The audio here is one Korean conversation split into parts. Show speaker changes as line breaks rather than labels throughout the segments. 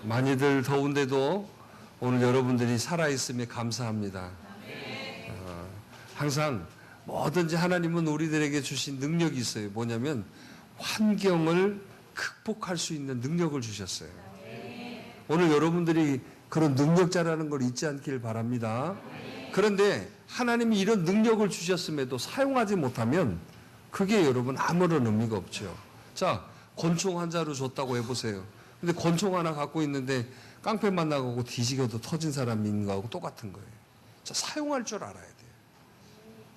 많이들 더운데도 오늘 여러분들이 살아있음에 감사합니다. 항상 뭐든지 하나님은 우리들에게 주신 능력이 있어요. 뭐냐면 환경을 극복할 수 있는 능력을 주셨어요. 오늘 여러분들이 그런 능력자라는 걸 잊지 않길 바랍니다. 그런데 하나님이 이런 능력을 주셨음에도 사용하지 못하면 그게 여러분 아무런 의미가 없죠. 자, 권총 한 자루 줬다고 해보세요. 근데 권총 하나 갖고 있는데 깡패만 나가고 뒤지겨도 터진 사람이 있는 거하고 똑같은 거예요. 자, 사용할 줄 알아야 돼요.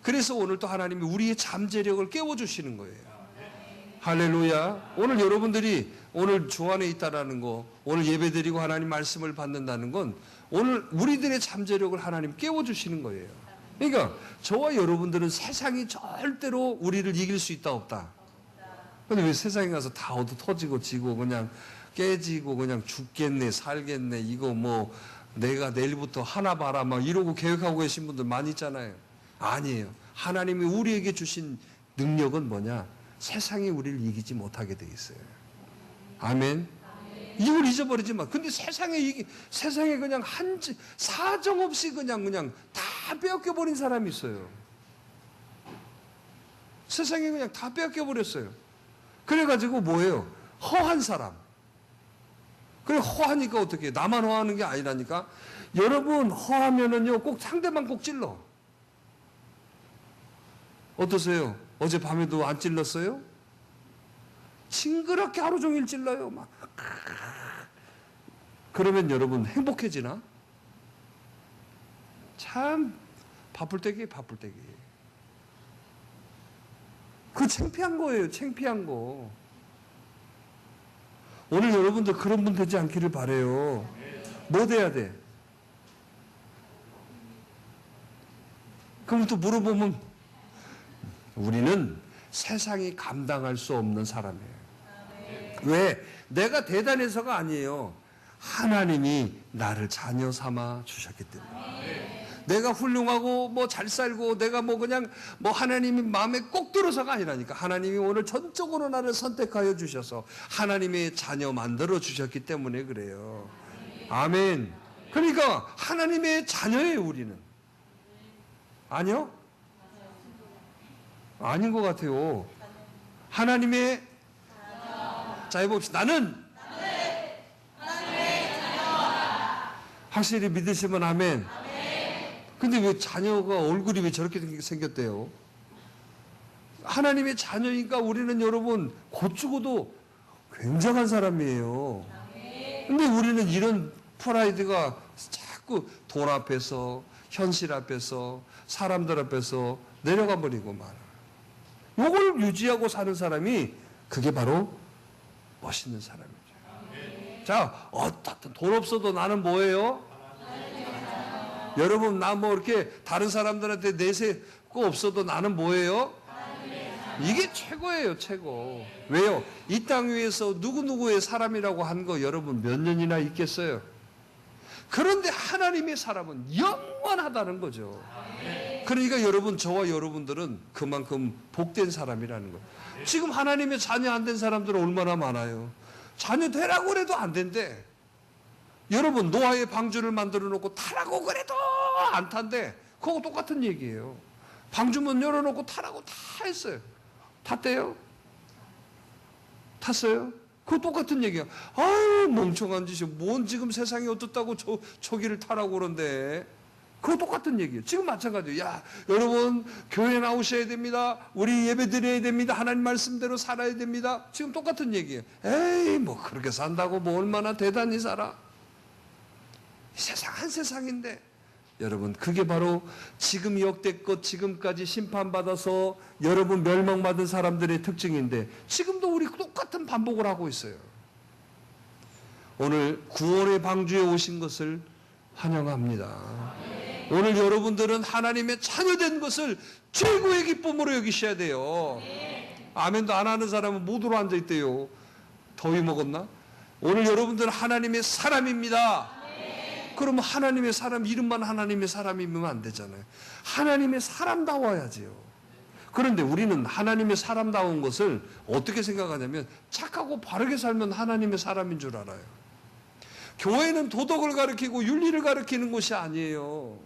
그래서 오늘 또 하나님이 우리의 잠재력을 깨워주시는 거예요. 할렐루야. 오늘 여러분들이 오늘 주 안에 있다라는 거, 오늘 예배드리고 하나님 말씀을 받는다는 건 오늘 우리들의 잠재력을 하나님 깨워주시는 거예요. 그러니까 저와 여러분들은 세상이 절대로 우리를 이길 수 있다 없다. 근데 왜 세상에 가서 다 얻어 터지고 지고 그냥 깨지고 그냥 죽겠네 살겠네 이거 뭐 내가 내일부터 하나 봐라 막 이러고 계획하고 계신 분들 많이 있잖아요. 아니에요. 하나님이 우리에게 주신 능력은 뭐냐? 세상이 우리를 이기지 못하게 돼 있어요. 아멘. 이걸 잊어버리지 마. 근데 세상에 그냥 사정없이 그냥 다 빼앗겨버린 사람이 있어요. 세상에 그냥 다 빼앗겨버렸어요. 그래가지고 뭐예요? 허한 사람. 그래, 허하니까 어떻게 해? 나만 허하는 게 아니라니까. 여러분, 허하면은요, 꼭 상대방 꼭 찔러. 어떠세요? 어제 밤에도 안 찔렀어요? 징그럽게 하루 종일 찔러요. 막. 그러면 여러분 행복해지나? 참 바쁠 때기. 그거 창피한 거예요. 창피한 거. 오늘 여러분들 그런 분 되지 않기를 바라요. 뭐 돼야 돼? 그럼 또 물어보면 우리는 세상이 감당할 수 없는 사람이에요. 왜? 내가 대단해서가 아니에요. 하나님이 나를 자녀 삼아 주셨기 때문에. 내가 훌륭하고 뭐 잘 살고 내가 뭐 그냥 뭐 하나님이 마음에 꼭 들어서가 아니라니까. 하나님이 오늘 전적으로 나를 선택하여 주셔서 하나님의 자녀 만들어 주셨기 때문에 그래요. 아멘. 그러니까 하나님의 자녀예요, 우리는. 아니요? 아닌 것 같아요. 하나님의 자, 해봅시다. 나는 하나님의 자녀다. 확실히 믿으시면 아멘. 근데 왜 자녀가 얼굴이 왜 저렇게 생겼대요? 하나님의 자녀니까 우리는 여러분 곧 죽어도 굉장한 사람이에요. 근데 우리는 이런 프라이드가 자꾸 돈 앞에서 현실 앞에서 사람들 앞에서 내려가 버리고 말아. 이걸 유지하고 사는 사람이 그게 바로 멋있는 사람이죠. 자, 어떻든 돈 없어도 나는 뭐예요? 여러분, 나 뭐 이렇게 다른 사람들한테 내세고 없어도 나는 뭐예요? 이게 최고예요, 최고. 왜요? 이 땅 위에서 누구누구의 사람이라고 한 거 여러분 몇 년이나 있겠어요? 그런데 하나님의 사람은 영원하다는 거죠. 그러니까 여러분, 저와 여러분들은 그만큼 복된 사람이라는 거예요. 지금 하나님의 자녀 안 된 사람들은 얼마나 많아요. 자녀 되라고 그래도 안 된대. 여러분, 노아의 방주를 만들어 놓고 타라고 그래도 안 탄대. 그거 똑같은 얘기예요. 방주문 열어놓고 타라고 다 했어요. 탔대요? 탔어요? 그거 똑같은 얘기야. 아유, 멍청한 짓이 뭔 지금 세상이 어떻다고 저기를 타라고 그런데. 그거 똑같은 얘기예요. 지금 마찬가지예요. 야, 여러분 교회 나오셔야 됩니다. 우리 예배 드려야 됩니다. 하나님 말씀대로 살아야 됩니다. 지금 똑같은 얘기예요. 에이, 뭐 그렇게 산다고 뭐 얼마나 대단히 살아. 이 세상 한 세상인데. 여러분, 그게 바로 지금 역대껏 지금까지 심판받아서 여러분 멸망받은 사람들의 특징인데 지금도 우리 똑같은 반복을 하고 있어요. 오늘 구원의 방주에 오신 것을 환영합니다. 오늘 여러분들은 하나님의 자녀된 것을 최고의 기쁨으로 여기셔야 돼요. 아멘도 안 하는 사람은 모두로 앉아있대요. 더위 먹었나? 오늘 여러분들은 하나님의 사람입니다. 그러면 하나님의 사람, 이름만 하나님의 사람이면 안 되잖아요. 하나님의 사람다워야지요. 그런데 우리는 하나님의 사람다운 것을 어떻게 생각하냐면 착하고 바르게 살면 하나님의 사람인 줄 알아요. 교회는 도덕을 가르치고 윤리를 가르치는 곳이 아니에요.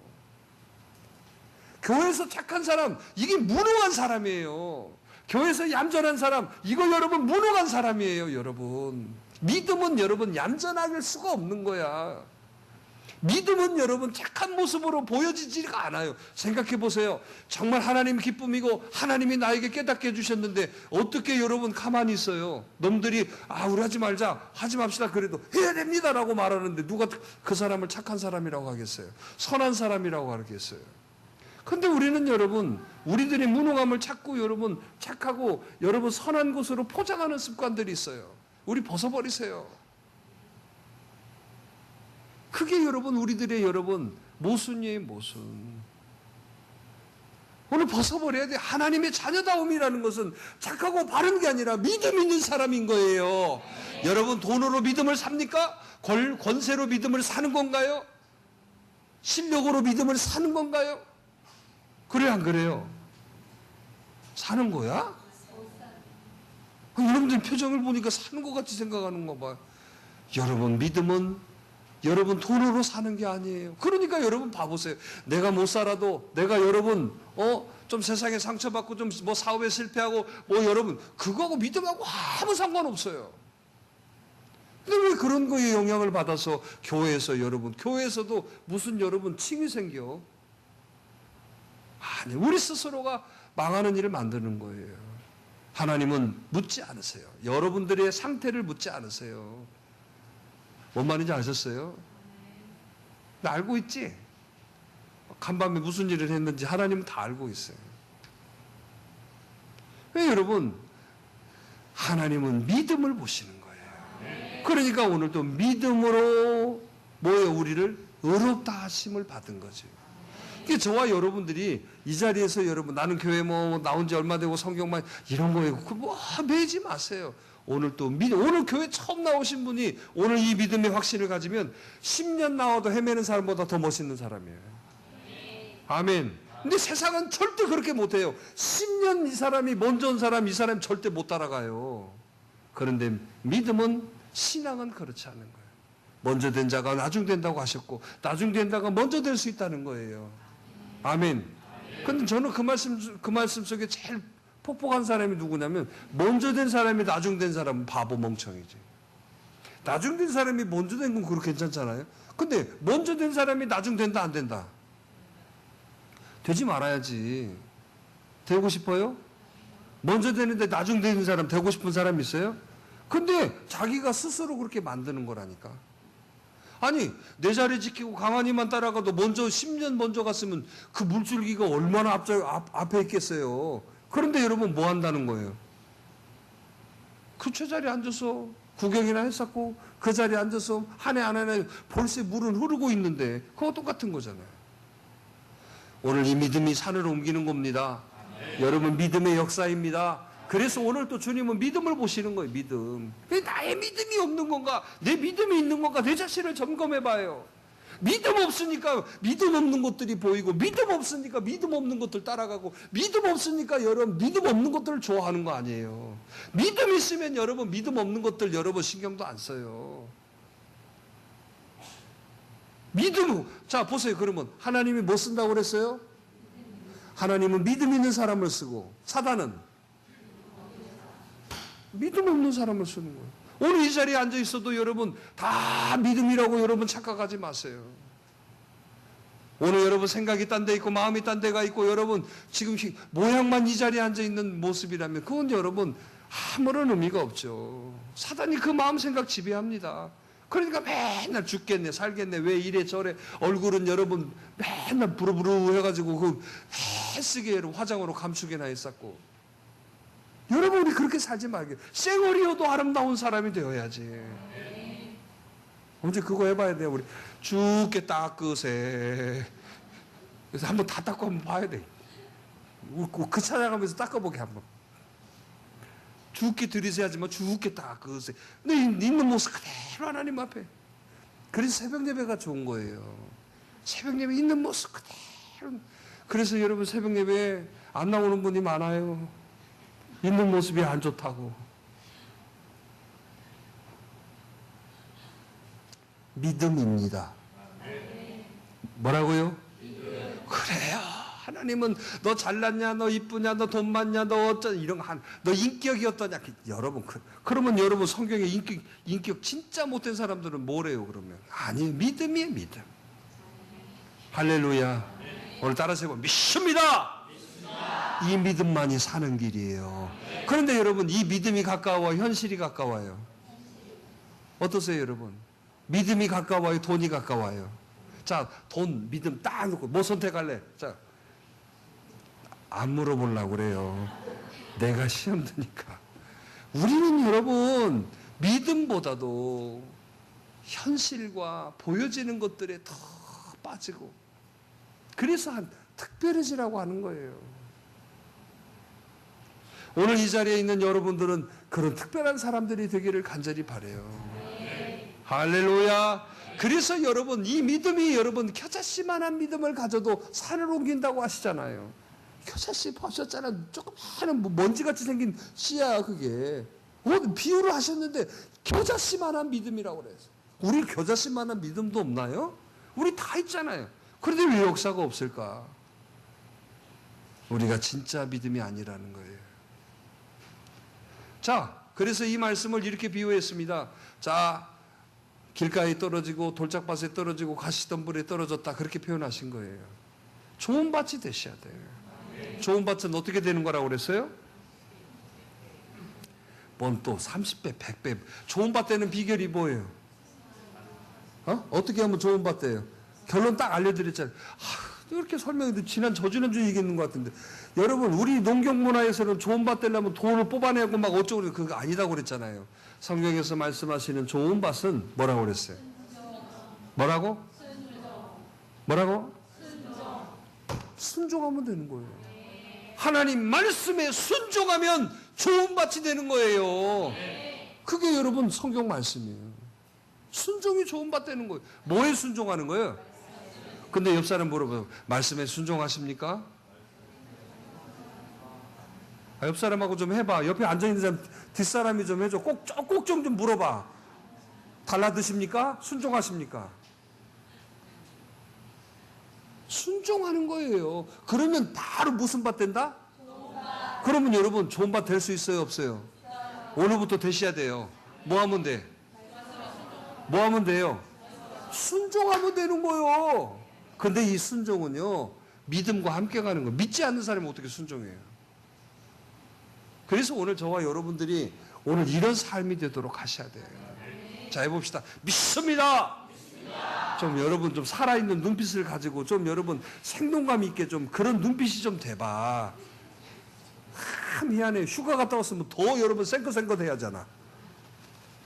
교회에서 착한 사람, 이게 무능한 사람이에요. 교회에서 얌전한 사람, 이거 여러분 무능한 사람이에요, 여러분. 믿음은 여러분 얌전할 수가 없는 거야. 믿음은 여러분 착한 모습으로 보여지지가 않아요. 생각해 보세요. 정말 하나님 기쁨이고 하나님이 나에게 깨닫게 해주셨는데 어떻게 여러분 가만히 있어요? 놈들이 우리 하지 말자, 하지 맙시다 그래도 해야 됩니다라고 말하는데 누가 그 사람을 착한 사람이라고 하겠어요? 선한 사람이라고 하겠어요? 근데 우리는 여러분 우리들의 무능함을 찾고 여러분 착하고 여러분 선한 곳으로 포장하는 습관들이 있어요. 우리 벗어버리세요. 그게 여러분 우리들의 여러분 모순이에요, 모순. 오늘 벗어버려야 돼. 하나님의 자녀다움이라는 것은 착하고 바른 게 아니라 믿음 있는 사람인 거예요. 여러분 돈으로 믿음을 삽니까? 권세로 믿음을 사는 건가요? 실력으로 믿음을 사는 건가요? 그래 안 그래요? 사는 거야? 여러분들 표정을 보니까 사는 것 같이 생각하는 거 봐요. 여러분 믿음은 여러분 돈으로 사는 게 아니에요. 그러니까 여러분 봐보세요. 내가 못 살아도 내가 여러분 좀 세상에 상처받고 좀 뭐 사업에 실패하고 뭐 여러분 그거하고 믿음하고 아무 상관없어요. 근데 왜 그런 거에 영향을 받아서 교회에서 여러분 교회에서도 무슨 여러분 칭이 생겨? 아니 우리 스스로가 망하는 일을 만드는 거예요. 하나님은 묻지 않으세요. 여러분들의 상태를 묻지 않으세요. 뭔 말인지 아셨어요? 나 알고 있지? 간밤에 무슨 일을 했는지 하나님은 다 알고 있어요. 왜 여러분? 하나님은 믿음을 보시는 거예요. 그러니까 오늘도 믿음으로 뭐예요? 우리를 의롭다 하심을 받은 거죠. 이게 저와 여러분들이 이 자리에서 여러분 나는 교회 뭐 나온 지 얼마 되고 성경만 이런 거예요. 그 뭐 매지 마세요. 오늘 또 오늘 교회 처음 나오신 분이 오늘 이 믿음의 확신을 가지면 10년 나와도 헤매는 사람보다 더 멋있는 사람이에요. 아멘. 근데 세상은 절대 그렇게 못해요. 10년 이 사람이 먼저 온 사람 이 사람 절대 못 따라가요. 그런데 믿음은 신앙은 그렇지 않은 거예요. 먼저 된 자가 나중 된다고 하셨고 나중 된 자가 먼저 될 수 있다는 거예요. 아멘. 근데 저는 그 말씀 속에 제일 폭폭한 사람이 누구냐면 먼저 된 사람이 나중 된 사람은 바보 멍청이지. 나중 된 사람이 먼저 된 건 그렇게 괜찮잖아요. 근데 먼저 된 사람이 나중 된다 안 된다? 되지 말아야지. 되고 싶어요? 먼저 되는데 나중 되는 사람 되고 싶은 사람 있어요? 근데 자기가 스스로 그렇게 만드는 거라니까. 아니 내 자리 지키고 가만히만 따라가도 먼저 10년 먼저 갔으면 그 물줄기가 얼마나 앞에 있겠어요. 그런데 여러분 뭐 한다는 거예요? 그 제자리에 앉아서 구경이나 했었고 그 자리에 앉아서 한 해 안 해 벌써 물은 흐르고 있는데 그거 똑같은 거잖아요. 오늘 이 믿음이 산을 옮기는 겁니다. 여러분 믿음의 역사입니다. 그래서 오늘 또 주님은 믿음을 보시는 거예요. 믿음. 나의 믿음이 없는 건가? 내 믿음이 있는 건가? 내 자신을 점검해 봐요. 믿음 없으니까 믿음 없는 것들이 보이고 믿음 없으니까 믿음 없는 것들 따라가고 믿음 없으니까 여러분 믿음 없는 것들을 좋아하는 거 아니에요. 믿음 있으면 여러분 믿음 없는 것들 여러분 신경도 안 써요. 믿음. 자 보세요. 그러면 하나님이 뭐 쓴다고 그랬어요? 하나님은 믿음 있는 사람을 쓰고 사단은 믿음 없는 사람을 쓰는 거예요. 오늘 이 자리에 앉아 있어도 여러분 다 믿음이라고 여러분 착각하지 마세요. 오늘 여러분 생각이 딴 데 있고 마음이 딴 데가 있고 여러분 지금 모양만 이 자리에 앉아 있는 모습이라면 그건 여러분 아무런 의미가 없죠. 사단이 그 마음 생각 지배합니다. 그러니까 맨날 죽겠네 살겠네 왜 이래 저래 얼굴은 여러분 맨날 부르부르 해가지고 그 애쓰게 화장으로 감추게나 했었고 여러분 우리 그렇게 살지 말게요. 쌩얼이어도 아름다운 사람이 되어야지. 언제 그거 해봐야 돼요. 우리 죽게 닦으세. 그래서 한번 다 닦고 한번 봐야 돼. 그 찾아가면서 닦아보게 한번. 죽게 들이세야지 뭐 죽게 닦으세. 근데 있는 모습 그대로 하나님 앞에. 그래서 새벽 예배가 좋은 거예요. 새벽 예배 있는 모습 그대로. 그래서 여러분 새벽 예배에 안 나오는 분이 많아요. 있는 모습이 안 좋다고. 믿음입니다. 뭐라고요? 그래요. 하나님은 너 잘났냐, 너 이쁘냐, 너 돈 많냐, 너 어쩌냐, 이런 거, 너 인격이 어떠냐. 여러분, 그러면 여러분 성경에 인격 진짜 못된 사람들은 뭐래요, 그러면? 아니, 믿음이에요, 믿음. 할렐루야. 오늘 따라서 해봐. 믿습니다. 이 믿음만이 사는 길이에요. 그런데 여러분, 이 믿음이 가까워, 현실이 가까워요. 어떠세요, 여러분? 믿음이 가까워요, 돈이 가까워요? 자, 돈, 믿음 딱 놓고 뭐 선택할래? 자, 안 물어보려고 그래요. 내가 시험 드니까. 우리는 여러분, 믿음보다도 현실과 보여지는 것들에 더 빠지고, 그래서 특별해지라고 하는 거예요. 오늘 이 자리에 있는 여러분들은 그런 특별한 사람들이 되기를 간절히 바라요. 할렐루야. 그래서 여러분, 이 믿음이 여러분 겨자씨만한 믿음을 가져도 산을 옮긴다고 하시잖아요. 겨자씨 보셨잖아요. 조그마한 먼지같이 생긴 씨야, 그게. 비유를 하셨는데 겨자씨만한 믿음이라고 그래서. 우리 겨자씨만한 믿음도 없나요? 우리 다 있잖아요. 그런데 왜 역사가 없을까? 우리가 진짜 믿음이 아니라는 거예요. 자, 그래서 이 말씀을 이렇게 비유했습니다. 자, 길가에 떨어지고 돌짝밭에 떨어지고 가시덤불에 떨어졌다, 그렇게 표현하신 거예요. 좋은 밭이 되셔야 돼요. 좋은 밭은 어떻게 되는 거라고 그랬어요? 뭔 또 30배, 100배. 좋은 밭 되는 비결이 뭐예요? 어떻게 하면 좋은 밭 돼요? 결론 딱 알려드렸잖아요. 이렇게 설명해도 저지난주에 얘기했는 것 같은데. 여러분, 우리 농경 문화에서는 좋은 밭 되려면 돈을 뽑아내고 막 어쩌고 그거 아니다고 그랬잖아요. 성경에서 말씀하시는 좋은 밭은 뭐라고 그랬어요? 뭐라고? 뭐라고? 순종하면 되는 거예요. 하나님 말씀에 순종하면 좋은 밭이 되는 거예요. 그게 여러분 성경 말씀이에요. 순종이 좋은 밭 되는 거예요. 뭐에 순종하는 거예요? 근데 옆 사람 물어봐요. 말씀에 순종하십니까? 옆 사람하고 좀 해봐. 옆에 앉아있는 사람 뒷사람이 좀 해줘. 꼭 좀 물어봐. 달라드십니까? 순종하십니까? 순종하는 거예요. 그러면 바로 무슨 밭 된다? 그러면 여러분 좋은 밭 될 수 있어요, 없어요? 오늘부터 되셔야 돼요. 뭐 하면 돼? 뭐 하면 돼요? 순종하면 되는 거예요. 근데 이 순종은요, 믿음과 함께 가는 거예요. 믿지 않는 사람이 어떻게 순종해요? 그래서 오늘 저와 여러분들이 오늘 이런 삶이 되도록 하셔야 돼요. 자, 해봅시다. 믿습니다. 좀 여러분 좀 살아있는 눈빛을 가지고 좀 여러분 생동감 있게 좀 그런 눈빛이 좀 돼봐. 미안해. 휴가 갔다 왔으면 더 여러분 생긋생긋 해야 하잖아.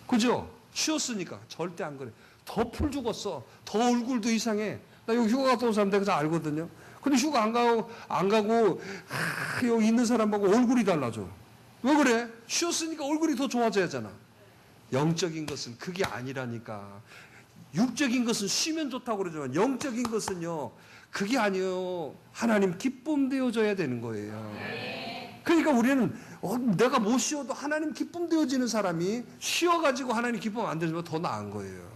그죠? 쉬었으니까. 절대 안 그래. 더 풀 죽었어. 더 얼굴도 이상해. 나 여기 휴가 갔다 온 사람 내가 잘 알거든요. 근데 휴가 안 가고 여기 있는 사람하고 얼굴이 달라져. 왜 그래? 쉬었으니까 얼굴이 더 좋아져야 하잖아. 영적인 것은 그게 아니라니까. 육적인 것은 쉬면 좋다고 그러지만 영적인 것은요, 그게 아니에요. 하나님 기쁨 되어져야 되는 거예요. 그러니까 우리는 내가 못 쉬어도 하나님 기쁨 되어지는 사람이 쉬어가지고 하나님 기쁨 안 되지만 더 나은 거예요.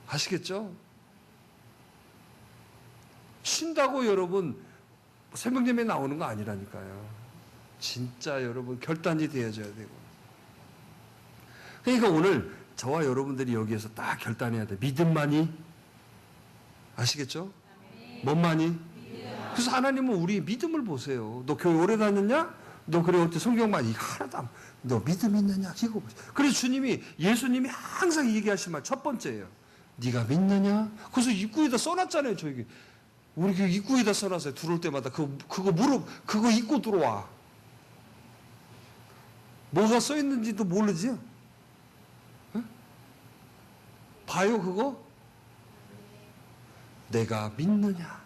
아시겠죠? 쉰다고 여러분 새벽예배 나오는 거 아니라니까요. 진짜 여러분 결단이 되어져야 되고. 그러니까 오늘 저와 여러분들이 여기에서 딱 결단해야 돼. 믿음만이. 아시겠죠? 뭔만이? 그래서 하나님은 우리 믿음을 보세요. 너 교회 오래 다녔냐? 너 그래 어때? 성경만 이거 하나도 안. 너 믿음 있느냐? 이거 보세요. 그래서 예수님이 항상 얘기하신 말 첫 번째예요. 네가 믿느냐? 그래서 입구에다 써놨잖아요. 저기 우리 교회 입구에다 써놨어요. 들어올 때마다 그거 입고 들어와. 뭐가 써 있는지도 모르지? 봐요, 그거? 내가 믿느냐?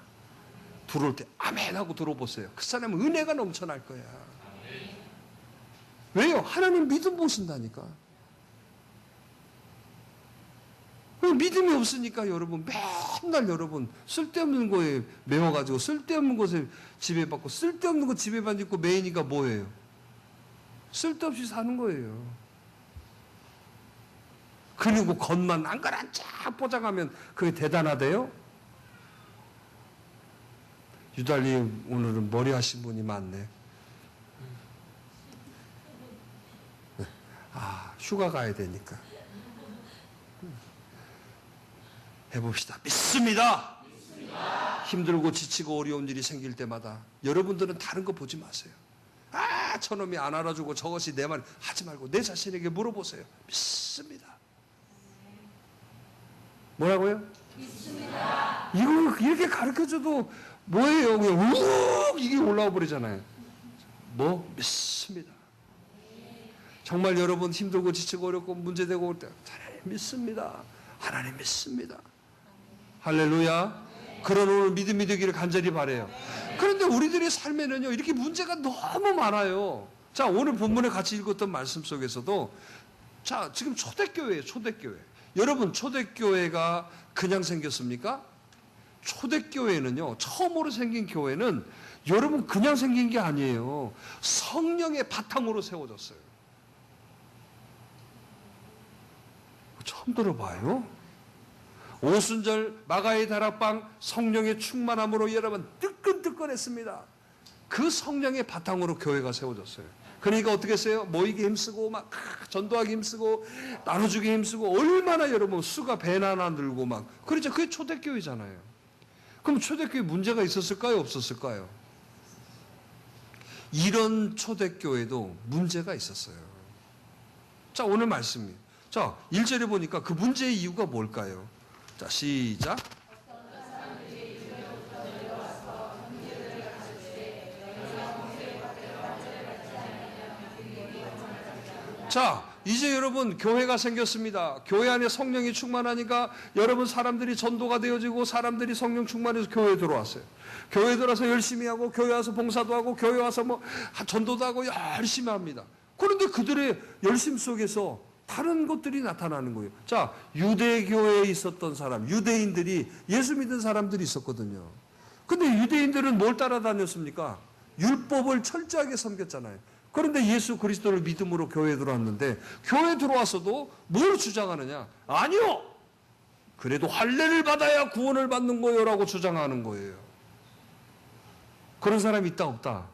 들어올 때 아멘 하고 들어보세요. 그 사람은 은혜가 넘쳐날 거야. 왜요? 하나님 믿음 보신다니까. 믿음이 없으니까 여러분 맨날 여러분 쓸데없는 거에 매워가지고 쓸데없는 것에 지배받고 쓸데없는 거 지배받고 매이니까 뭐예요? 쓸데없이 사는 거예요. 그리고 겉만 안가란짝 포장하면 그게 대단하대요? 유달리 오늘은 머리 하신 분이 많네. 휴가 가야 되니까. 해봅시다. 믿습니다. 힘들고 지치고 어려운 일이 생길 때마다 여러분들은 다른 거 보지 마세요. 저놈이 안 알아주고 저것이 내 말 하지 말고 내 자신에게 물어보세요. 믿습니다. 뭐라고요? 믿습니다. 이거 이렇게 가르쳐줘도 뭐예요? 그냥 우욱 이게 올라와 버리잖아요. 믿습니다. 정말 여러분 힘들고 지치고 어렵고 문제되고 올 때 하나님 믿습니다. 하나님 믿습니다. 할렐루야. 그런 오늘 믿음이 되기를 간절히 바라요. 그런데 우리들의 삶에는요 이렇게 문제가 너무 많아요. 자, 오늘 본문에 같이 읽었던 말씀 속에서도 자, 지금 초대교회예요. 초대교회. 여러분 초대교회가 그냥 생겼습니까? 초대교회는요 처음으로 생긴 교회는 여러분 그냥 생긴 게 아니에요. 성령의 바탕으로 세워졌어요. 처음 들어봐요. 오순절 마가의 다락방 성령의 충만함으로 여러분 뜨끈뜨끈했습니다. 그 성령의 바탕으로 교회가 세워졌어요. 그러니까 어떻게 했어요? 모이기 힘쓰고 막 전도하기 힘쓰고 나눠주기 힘쓰고 얼마나 여러분 수가 배나 늘고 막 그렇죠. 그게 초대교회잖아요. 그럼 초대교회 문제가 있었을까요? 없었을까요? 이런 초대교회도 문제가 있었어요. 자, 오늘 말씀이 자, 1절에 보니까 그 문제의 이유가 뭘까요? 자, 시작. 자, 이제 여러분 교회가 생겼습니다. 교회 안에 성령이 충만하니까 여러분 사람들이 전도가 되어지고 사람들이 성령 충만해서 교회에 들어왔어요. 교회에 들어와서 열심히 하고 교회 와서 봉사도 하고 교회 와서 전도도 하고 열심히 합니다. 그런데 그들의 열심 속에서 다른 것들이 나타나는 거예요. 자, 유대교회에 있었던 사람, 유대인들이 예수 믿은 사람들이 있었거든요. 근데 유대인들은 뭘 따라다녔습니까? 율법을 철저하게 섬겼잖아요. 그런데 예수 그리스도를 믿음으로 교회에 들어왔는데 교회에 들어와서도 뭘 주장하느냐? 아니요! 그래도 할례를 받아야 구원을 받는 거예요라고 주장하는 거예요. 그런 사람이 있다 없다?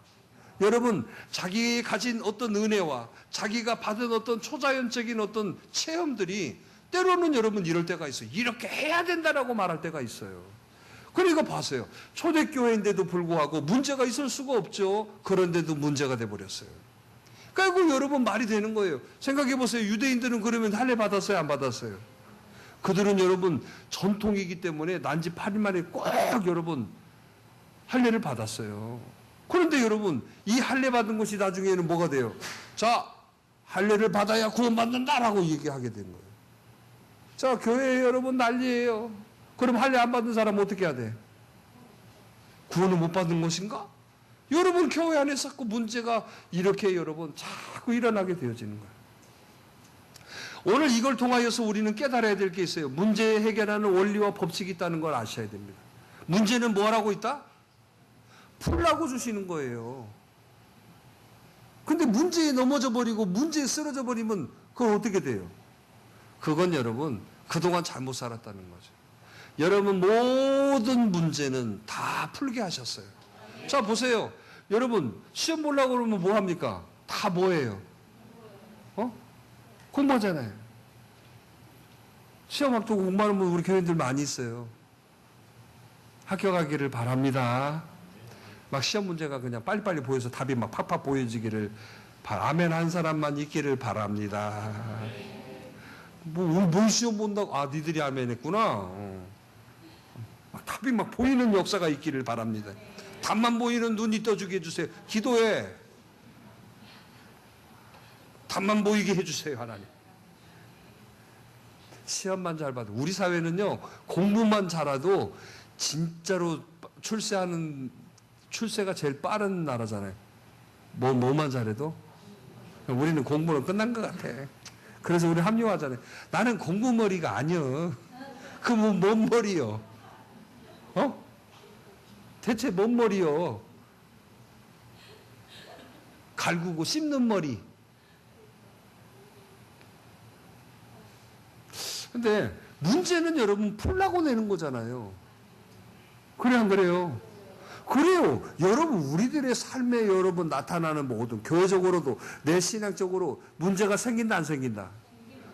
여러분, 자기 가진 어떤 은혜와 자기가 받은 어떤 초자연적인 어떤 체험들이 때로는 여러분 이럴 때가 있어요. 이렇게 해야 된다라고 말할 때가 있어요. 그러니까 봤어요. 초대교회인데도 불구하고 문제가 있을 수가 없죠. 그런데도 문제가 돼버렸어요. 그리고 여러분 말이 되는 거예요. 생각해 보세요. 유대인들은 그러면 할례 받았어요? 안 받았어요? 그들은 여러분 전통이기 때문에 난지 8일 만에 꼭 여러분 할례를 받았어요. 그런데 여러분 이 할례 받은 것이 나중에는 뭐가 돼요? 자, 할례를 받아야 구원받는다라고 얘기하게 된 거예요. 자, 교회에 여러분 난리예요. 그럼 할례 안 받는 사람은 어떻게 해야 돼? 구원을 못 받는 것인가? 여러분 교회 안에 자꾸 문제가 이렇게 여러분 자꾸 일어나게 되어지는 거예요. 오늘 이걸 통하여서 우리는 깨달아야 될 게 있어요. 문제 해결하는 원리와 법칙이 있다는 걸 아셔야 됩니다. 문제는 뭐 하라고 있다? 풀라고 주시는 거예요. 근데 문제에 넘어져 버리고 문제에 쓰러져 버리면 그건 어떻게 돼요? 그건 여러분 그동안 잘못 살았다는 거죠. 여러분 모든 문제는 다 풀게 하셨어요. 자, 보세요. 여러분 시험 보려고 그러면 뭐 합니까? 다 뭐예요? 공부하잖아요. 시험 앞두고 공부하는 분 우리 교인들 많이 있어요. 합격하기를 바랍니다. 막 시험 문제가 그냥 빨리빨리 보여서 답이 막 팍팍 보여지기를 아멘 한 사람만 있기를 바랍니다. 뭘 시험 본다고? 아, 니들이 아멘 했구나. 막 답이 막 보이는 역사가 있기를 바랍니다. 답만 보이는 눈이 떠주게 해주세요. 기도해. 답만 보이게 해주세요, 하나님. 시험만 잘 봐도. 우리 사회는요, 공부만 잘해도 진짜로 출세가 제일 빠른 나라잖아요. 뭐만 잘해도? 우리는 공부는 끝난 것 같아. 그래서 우리 합리화하잖아요. 나는 공부머리가 아니여. 그 뭔 머리요? 대체 뭔 머리요? 갈구고 씹는 머리. 근데 문제는 여러분 풀라고 내는 거잖아요. 그래 안 그래요? 그래요. 여러분 우리들의 삶에 여러분 나타나는 모든 교회적으로도 내 신앙적으로 문제가 생긴다 안 생긴다?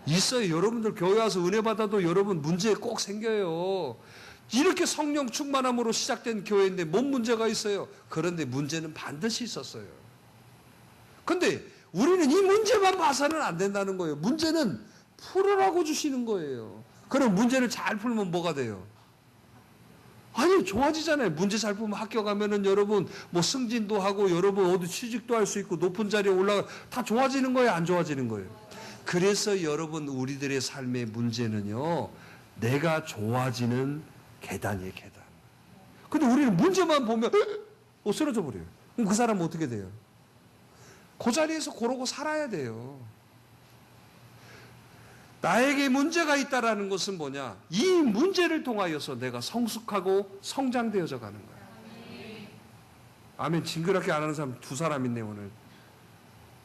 있어요. 여러분들 교회 와서 은혜 받아도 여러분 문제 꼭 생겨요. 이렇게 성령 충만함으로 시작된 교회인데 뭔 문제가 있어요? 그런데 문제는 반드시 있었어요. 근데 우리는 이 문제만 봐서는 안 된다는 거예요. 문제는 풀으라고 주시는 거예요. 그럼 문제를 잘 풀면 뭐가 돼요? 아니, 좋아지잖아요. 문제 잘 풀면 학교 가면은 여러분 뭐 승진도 하고 여러분 어디 취직도 할 수 있고 높은 자리에 올라가 다 좋아지는 거예요? 안 좋아지는 거예요? 그래서 여러분 우리들의 삶의 문제는요, 내가 좋아지는 계단이에요, 계단. 근데 우리는 문제만 보면 쓰러져 버려요. 그럼 그 사람은 어떻게 돼요? 그 자리에서 그러고 살아야 돼요. 나에게 문제가 있다라는 것은 뭐냐? 이 문제를 통하여서 내가 성숙하고 성장되어져 가는 거예요. 아멘. 징그럽게 안 하는 사람 두 사람 있네요, 오늘.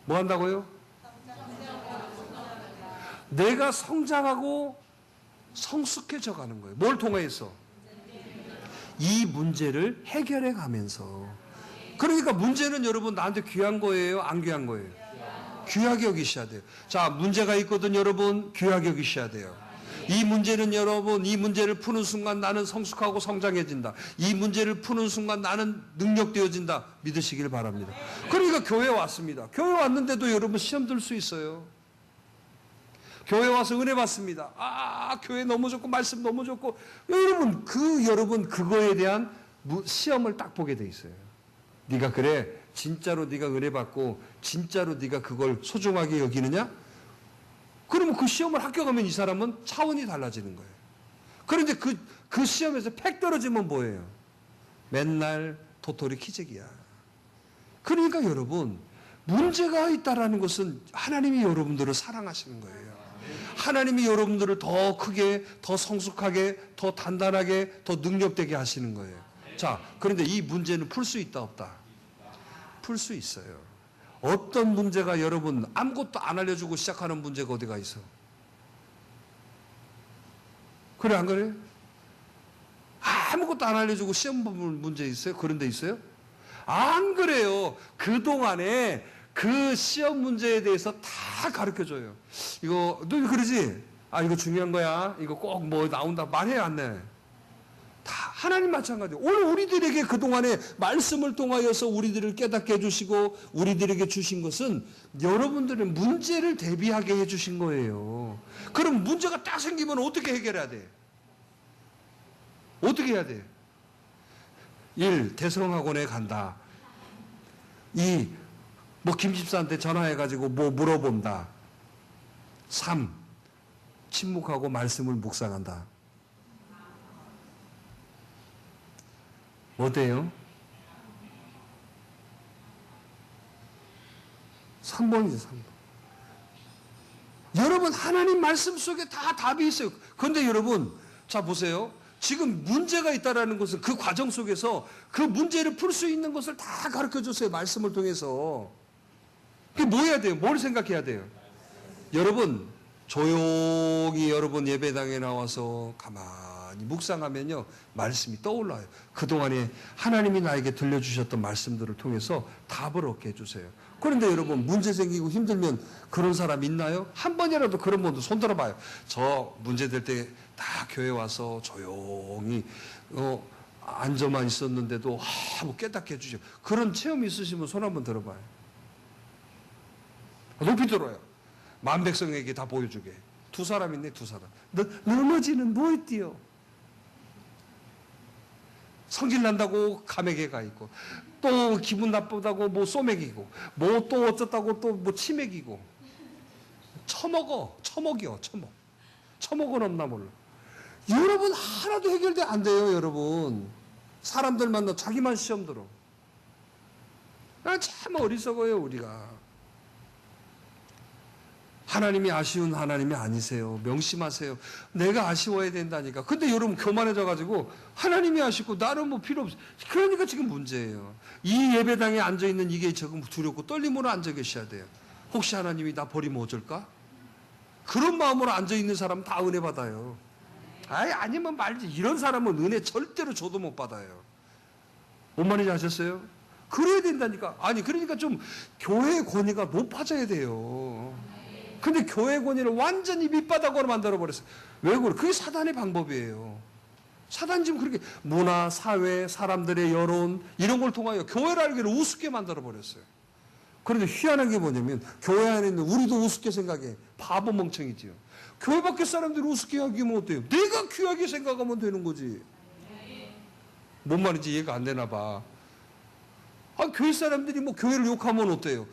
뭐 한다고요? 내가 성장하고 성숙해져 가는 거예요. 뭘 통해서? 이 문제를 해결해 가면서. 그러니까 문제는 여러분 나한테 귀한 거예요? 안 귀한 거예요? 귀하게 여기셔야 돼요. 자, 문제가 있거든 여러분. 귀하게 여기셔야 돼요. 이 문제는 여러분, 이 문제를 푸는 순간 나는 성숙하고 성장해진다. 이 문제를 푸는 순간 나는 능력되어진다. 믿으시길 바랍니다. 그러니까 교회에 왔습니다. 교회 왔는데도 여러분 시험 들 수 있어요. 교회 와서 은혜 받습니다. 교회 너무 좋고 말씀 너무 좋고. 여러분 그거에 대한 시험을 딱 보게 돼 있어요. 네가 그래 진짜로 네가 은혜 받고 진짜로 네가 그걸 소중하게 여기느냐? 그러면 그 시험을 합격하면 이 사람은 차원이 달라지는 거예요. 그런데 그 시험에서 팩 떨어지면 뭐예요? 맨날 도토리 키재기야. 그러니까 여러분 문제가 있다라는 것은 하나님이 여러분들을 사랑하시는 거예요. 하나님이 여러분들을 더 크게, 더 성숙하게, 더 단단하게, 더 능력되게 하시는 거예요. 자, 그런데 이 문제는 풀 수 있다 없다? 풀 수 있어요. 어떤 문제가 여러분 아무것도 안 알려주고 시작하는 문제가 어디가 있어? 그래 안 그래요? 아무것도 안 알려주고 시험 보는 문제 있어요? 그런 데 있어요? 안 그래요. 그동안에 그 시험 문제에 대해서 다 가르쳐줘요. 이거 너 그러지? 이거 중요한 거야. 이거 꼭 뭐 나온다. 말해야 안 돼. 다 하나님 마찬가지예요. 오늘 우리들에게 그동안에 말씀을 통하여서 우리들을 깨닫게 해주시고 우리들에게 주신 것은 여러분들의 문제를 대비하게 해주신 거예요. 그럼 문제가 딱 생기면 어떻게 해결해야 돼? 어떻게 해야 돼? 1. 대성학원에 간다. 2. 김 집사한테 전화해가지고 뭐 물어본다. 3. 침묵하고 말씀을 묵상한다. 어때요? 3번이죠, 3번. 여러분, 하나님 말씀 속에 다 답이 있어요. 그런데 여러분, 자, 보세요. 지금 문제가 있다라는 것은 그 과정 속에서 그 문제를 풀 수 있는 것을 다 가르쳐 줬어요. 말씀을 통해서. 그게 뭐 해야 돼요? 뭘 생각해야 돼요? 여러분, 조용히 여러분 예배당에 나와서 가만히 묵상하면요, 말씀이 떠올라요. 그동안에 하나님이 나에게 들려주셨던 말씀들을 통해서 답을 얻게 해주세요. 그런데 여러분, 문제 생기고 힘들면 그런 사람 있나요? 한 번이라도 그런 분들 손 들어봐요. 저 문제 될 때 다 교회 와서 조용히 앉아만 있었는데도 뭐 깨닫게 해주죠. 그런 체험이 있으시면 손 한번 들어봐요. 높이 들어요. 만백성에게 다 보여주게. 두 사람 있네, 두 사람. 넘어지는 뭐 있디요? 성질 난다고 감에게 가 있고, 또 기분 나쁘다고 뭐 쏘맥이고, 뭐 또 어쩌다고 또 뭐 치맥이고. 처먹어. 처먹은 없나 몰라. 여러분 하나도 해결돼 안 돼요, 여러분. 사람들 만나 자기만 시험 들어. 참 어리석어요, 우리가. 하나님이 아쉬운 하나님이 아니세요. 명심하세요. 내가 아쉬워야 된다니까. 근데 여러분 교만해져가지고 하나님이 아쉽고 나는 뭐 필요 없어. 그러니까 지금 문제예요. 이 예배당에 앉아있는 이게 조금 두렵고 떨림으로 앉아 계셔야 돼요. 혹시 하나님이 나 버리면 어쩔까? 그런 마음으로 앉아있는 사람은 다 은혜 받아요. 아니면 말지. 이런 사람은 은혜 절대로 줘도 못 받아요. 뭔 말인지 아셨어요? 그래야 된다니까. 아니, 그러니까 좀 교회의 권위가 높아져야 돼요. 근데 교회 권위를 완전히 밑바닥으로 만들어버렸어요. 왜 그래? 그게 사단의 방법이에요. 사단 지금 그렇게 문화, 사회, 사람들의 여론 이런 걸 통하여 교회를 알기를 우습게 만들어버렸어요. 그런데 희한한 게 뭐냐면 교회 안에 있는 우리도 우습게 생각해. 바보 멍청이지요. 교회 밖에 사람들이 우습게 여기면 어때요? 내가 귀하게 생각하면 되는 거지. 뭔 말인지 이해가 안 되나 봐. 교회 사람들이 뭐 교회를 욕하면 어때요?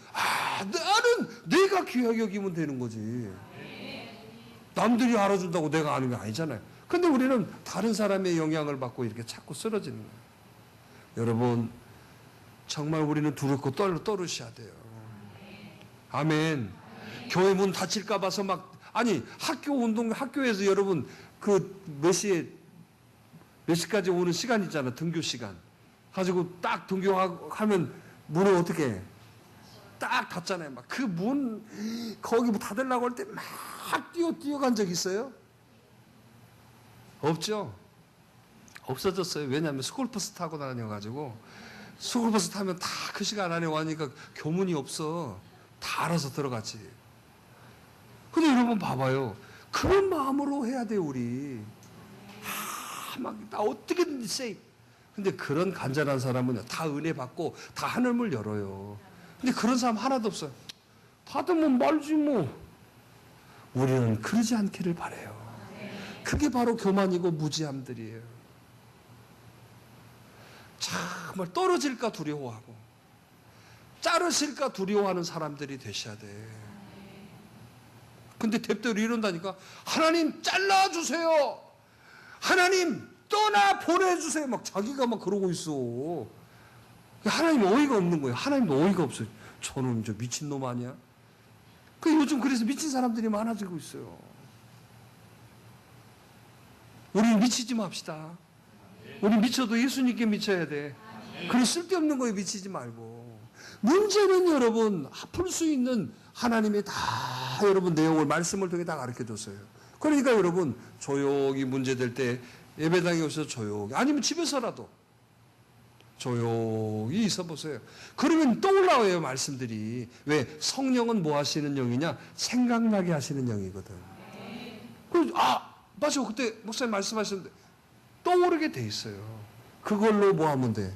나는 내가 귀하게 여기면 되는 거지. 남들이 알아준다고 내가 아는 게 아니잖아요. 근데 우리는 다른 사람의 영향을 받고 이렇게 자꾸 쓰러지는 거예요. 여러분, 정말 우리는 두렵고 떨으셔야 돼요. 아멘. 교회 문 닫힐까 봐서 학교 운동, 학교에서 여러분 몇 시까지 오는 시간 있잖아. 등교 시간. 가지고 딱 등교하면 문을 어떻게 해? 딱 닫잖아요. 그 문, 거기 닫으려고 할 때 막 뛰어간 적 있어요? 없죠? 없어졌어요. 왜냐하면 스쿨버스 타고 다녀가지고 스쿨버스 타면 다 그 시간 안에 와니까 교문이 없어. 다 알아서 들어갔지. 근데 여러분 봐봐요. 그런 마음으로 해야 돼요, 우리. 나 어떻게든지 세이브. 근데 그런 간절한 사람은 다 은혜 받고 다 하늘문을 열어요. 근데 그런 사람 하나도 없어요. 닫으면 말지 뭐. 우리는 그러지 않기를 바라요. 그게 바로 교만이고 무지함들이에요. 정말 떨어질까 두려워하고 자르실까 두려워하는 사람들이 되셔야 돼. 근데 대표로 이런다니까. 하나님 잘라주세요. 하나님 떠나 보내주세요. 자기가 그러고 있어. 하나님 어이가 없는 거예요. 하나님도 어이가 없어요. 저는 미친놈 아니야? 요즘 그래서 미친 사람들이 많아지고 있어요. 우리는 미치지 맙시다. 우리 미쳐도 예수님께 미쳐야 돼. 그런 쓸데없는 거에 미치지 말고. 문제는 여러분 풀 수 있는 하나님이 다 여러분 내용을 말씀을 통해 다 가르쳐줬어요. 그러니까 여러분 조용히 문제될 때 예배당에 오셔서 조용히, 아니면 집에서라도 조용히 있어 보세요. 그러면 떠올라와요, 말씀들이. 왜? 성령은 뭐 하시는 영이냐? 생각나게 하시는 영이거든. 맞아. 그때 목사님 말씀하셨는데 떠오르게 돼 있어요. 그걸로 뭐 하면 돼?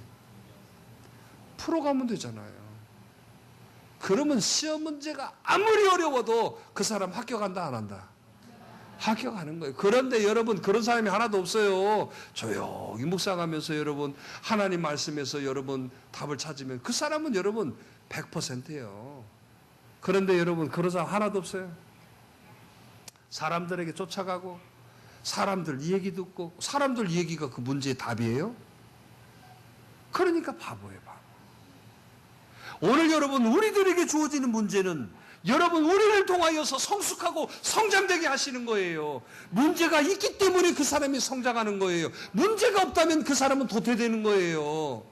풀어가면 되잖아요. 그러면 시험 문제가 아무리 어려워도 그 사람 합격한다, 안 한다? 합격하는 거예요. 그런데 여러분 그런 사람이 하나도 없어요. 조용히 묵상하면서 여러분 하나님 말씀에서 여러분 답을 찾으면 그 사람은 여러분 100%예요. 그런데 여러분 그런 사람 하나도 없어요. 사람들에게 쫓아가고 사람들 얘기 듣고 사람들 얘기가 그 문제의 답이에요? 그러니까 바보예요, 바보. 오늘 여러분 우리들에게 주어지는 문제는 여러분 우리를 통하여서 성숙하고 성장되게 하시는 거예요. 문제가 있기 때문에 그 사람이 성장하는 거예요. 문제가 없다면 그 사람은 도태되는 거예요.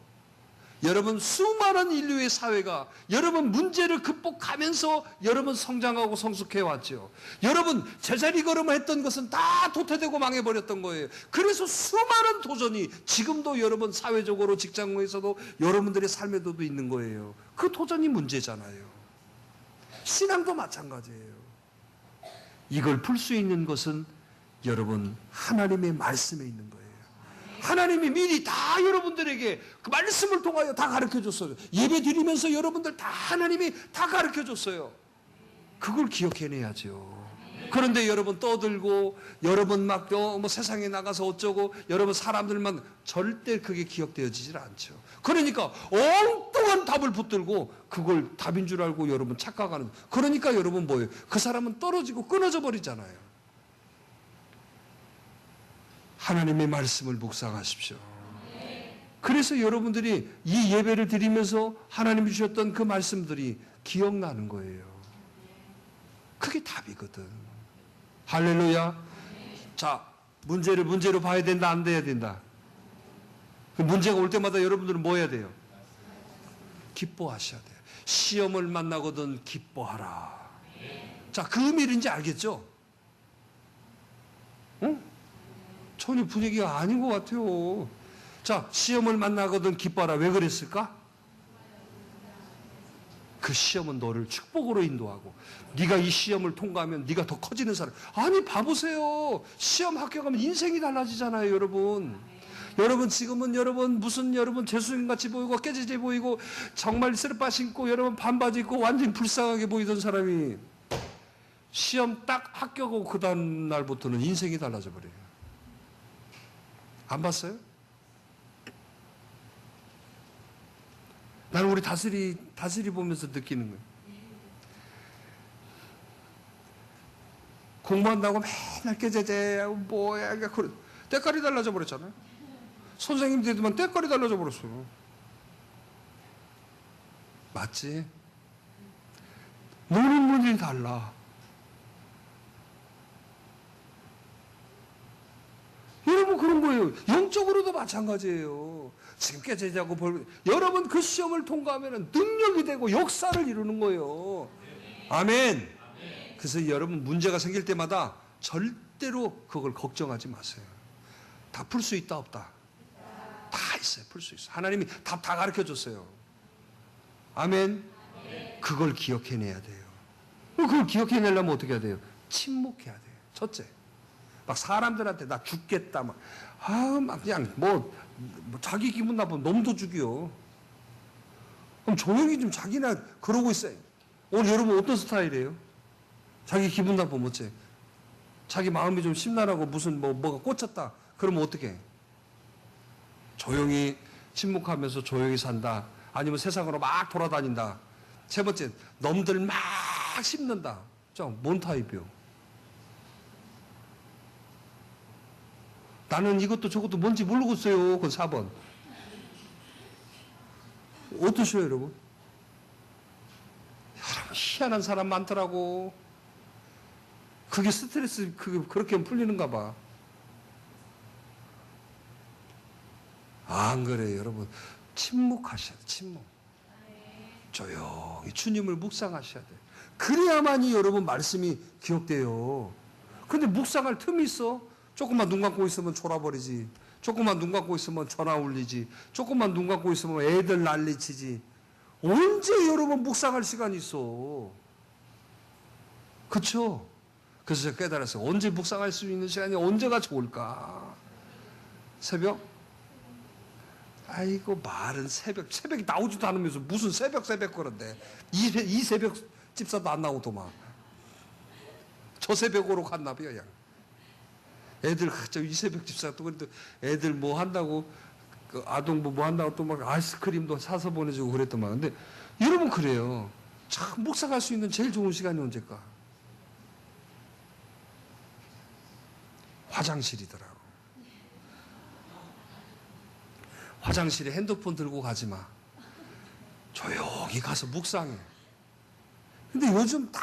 여러분 수많은 인류의 사회가 여러분 문제를 극복하면서 여러분 성장하고 성숙해 왔죠. 여러분 제자리 걸음했던 것은 다 도태되고 망해버렸던 거예요. 그래서 수많은 도전이 지금도 여러분 사회적으로 직장에서도 여러분들의 삶에도 있는 거예요. 그 도전이 문제잖아요. 신앙도 마찬가지예요. 이걸 풀 수 있는 것은 여러분 하나님의 말씀에 있는 거예요. 하나님이 미리 다 여러분들에게 그 말씀을 통하여 다 가르쳐줬어요. 예배 드리면서 여러분들 다 하나님이 다 가르쳐줬어요. 그걸 기억해내야죠. 그런데 여러분 떠들고 여러분 뭐 세상에 나가서 어쩌고 여러분 사람들만 절대 그게 기억되어지질 않죠. 그러니까 엉뚱한 답을 붙들고 그걸 답인 줄 알고 여러분 착각하는. 그러니까 여러분 뭐예요? 그 사람은 떨어지고 끊어져 버리잖아요. 하나님의 말씀을 묵상하십시오. 그래서 여러분들이 이 예배를 드리면서 하나님이 주셨던 그 말씀들이 기억나는 거예요. 그게 답이거든. 할렐루야. 자, 문제를 문제로 봐야 된다, 안 돼야 된다? 그 문제가 올 때마다 여러분들은 뭐 해야 돼요? 기뻐하셔야 돼요. 시험을 만나거든 기뻐하라. 자, 그 의미인지 알겠죠? 응? 전혀 분위기가 아닌 것 같아요. 자, 시험을 만나거든 기뻐라. 왜 그랬을까? 그 시험은 너를 축복으로 인도하고 네가 이 시험을 통과하면 네가 더 커지는 사람. 아니 봐보세요. 시험 합격하면 인생이 달라지잖아요, 여러분. 여러분 지금은 여러분 재수생같이 보이고 깨지지 보이고 정말 쓰레빠 신고 여러분 반바지 입고 완전 불쌍하게 보이던 사람이 시험 딱 합격하고 그 다음 날부터는 인생이 달라져 버려요. 안 봤어요? 나는 우리 다스리 보면서 느끼는 거예요. 공부한다고 맨날 깨제제 뭐야 때깔이 달라져 버렸잖아요. 선생님들만 때깔이 달라져 버렸어요. 맞지? 노는 분이 달라. 여러분 그런 거예요. 영적으로도 마찬가지예요. 지금 깨제자고 여러분 그 시험을 통과하면 능력이 되고 역사를 이루는 거예요. 아멘. 그래서 여러분 문제가 생길 때마다 절대로 그걸 걱정하지 마세요. 다 풀 수 있다 없다? 다 있어요. 풀 수 있어요. 하나님이 답 다 가르쳐 줬어요. 아멘. 그걸 기억해내야 돼요. 그걸 기억해내려면 어떻게 해야 돼요? 침묵해야 돼요. 첫째. 막 사람들한테 나 죽겠다 막 그냥 뭐 자기 기분 나쁘면 놈도 죽여. 그럼 조용히 좀 자기나 그러고 있어요. 오늘 여러분 어떤 스타일이에요? 자기 기분 나쁘면 어째? 자기 마음이 좀 심란하고 무슨 뭐가 꽂혔다. 그러면 어떻게 해? 조용히 침묵하면서 조용히 산다. 아니면 세상으로 막 돌아다닌다. 세 번째, 놈들 막 씹는다. 자, 뭔 타입이요? 나는 이것도 저것도 뭔지 모르겠어요. 그건 4번. 어떠셔요, 여러분? 여러분, 희한한 사람 많더라고. 그게 스트레스, 그렇게 풀리는가 봐. 안 그래요, 여러분. 침묵하셔야 돼, 침묵. 조용히 주님을 묵상하셔야 돼. 그래야만이 여러분 말씀이 기억돼요. 근데 묵상할 틈이 있어? 조금만 눈 감고 있으면 졸아버리지. 조금만 눈 감고 있으면 전화 울리지. 조금만 눈 감고 있으면 애들 난리치지. 언제 여러분 묵상할 시간이 있어? 그쵸? 그래서 제가 깨달았어요. 언제 묵상할 수 있는 시간이 언제가 좋을까? 새벽? 아이고 말은 새벽이 나오지도 않으면서 무슨 새벽 그런데 이 새벽 집사도 안 나오더만. 저 새벽으로 갔나 봐요. 그냥. 애들 이 새벽 집사 또 그래도 애들 뭐 한다고 그 아동부 뭐 한다고 또 막 아이스크림도 사서 보내주고 그랬더만. 근데 여러분 그래요. 참 묵상할 수 있는 제일 좋은 시간이 언제일까? 화장실이더라고. 화장실에 핸드폰 들고 가지 마. 조용히 가서 묵상해. 근데 요즘 다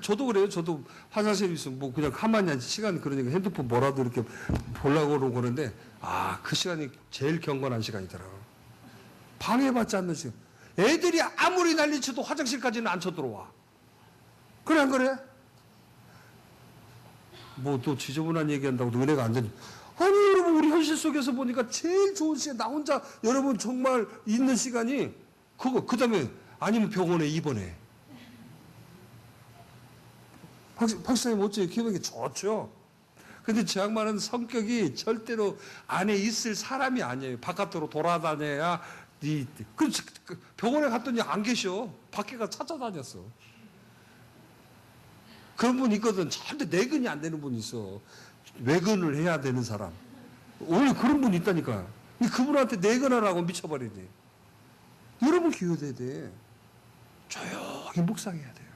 저도 그래요. 저도 화장실에 있으면 뭐 그냥 가만히 앉지 시간 그러니까 핸드폰 뭐라도 이렇게 보려고 그러고 그러는데 그 시간이 제일 경건한 시간이더라고. 방해받지 않는 시간. 애들이 아무리 난리쳐도 화장실까지는 안 쳐들어와. 그래 안 그래? 뭐 또 지저분한 얘기한다고 은혜가 안 되니. 아니 여러분 우리 현실 속에서 보니까 제일 좋은 시간 나 혼자 여러분 정말 있는 시간이 그 다음에 아니면 병원에 입원해. 박사님 어째요? 기분이 좋죠. 근데 저 양반은 성격이 절대로 안에 있을 사람이 아니에요. 바깥으로 돌아다녀야 병원에 갔더니 안 계셔. 밖에 가 찾아다녔어. 그런 분 있거든. 절대 내근이 안 되는 분 있어. 외근을 해야 되는 사람. 원래 그런 분 있다니까. 그분한테 내근하라고 미쳐버리네. 여러분 기회돼야 돼. 조용히 묵상해야 돼요.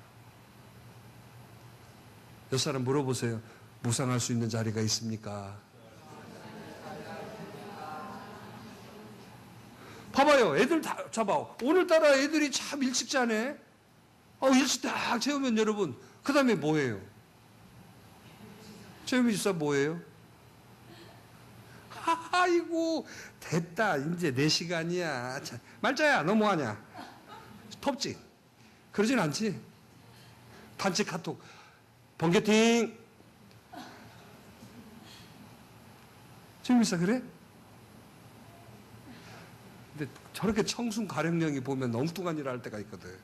몇 사람 물어보세요. 묵상할 수 있는 자리가 있습니까? 봐봐요. 애들 다 잡아. 오늘따라 애들이 참 일찍 자네. 일찍 딱 재우면 여러분 그 다음에 뭐예요? 재우면 집사 뭐예요? 아이고 됐다. 이제 내 시간이야. 말자야 너 뭐하냐? 톱지? 그러진 않지? 단체 카톡. 번개팅 최민사 그래? 근데 저렇게 청순 가령령이 보면 엉뚱한 일을 할 때가 있거든.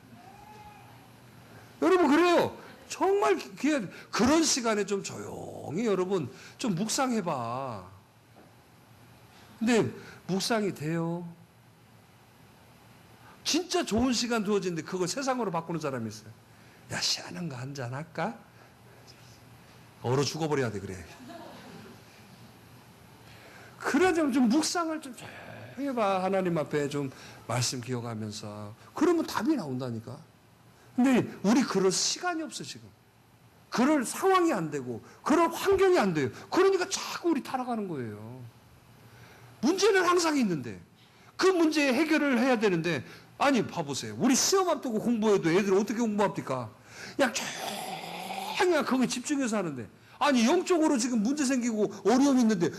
여러분 그래요. 정말 그런 시간에 좀 조용히 여러분 좀 묵상해봐. 근데 묵상이 돼요. 진짜 좋은 시간 두어진데 그걸 세상으로 바꾸는 사람이 있어요. 야, 시원한 거 한잔 할까? 얼어 죽어버려야 돼, 그래. 그래, 좀 묵상을 좀 해봐. 하나님 앞에 좀 말씀 기억하면서. 그러면 답이 나온다니까. 근데 우리 그럴 시간이 없어, 지금. 그럴 상황이 안 되고, 그럴 환경이 안 돼요. 그러니까 자꾸 우리 타락하는 거예요. 문제는 항상 있는데, 그 문제 해결을 해야 되는데, 아니, 봐보세요. 우리 시험 앞두고 공부해도 애들 어떻게 공부합니까? 그냥 그냥 거기에 집중해서 하는데. 아니, 영적으로 지금 문제 생기고 어려움이 있는데,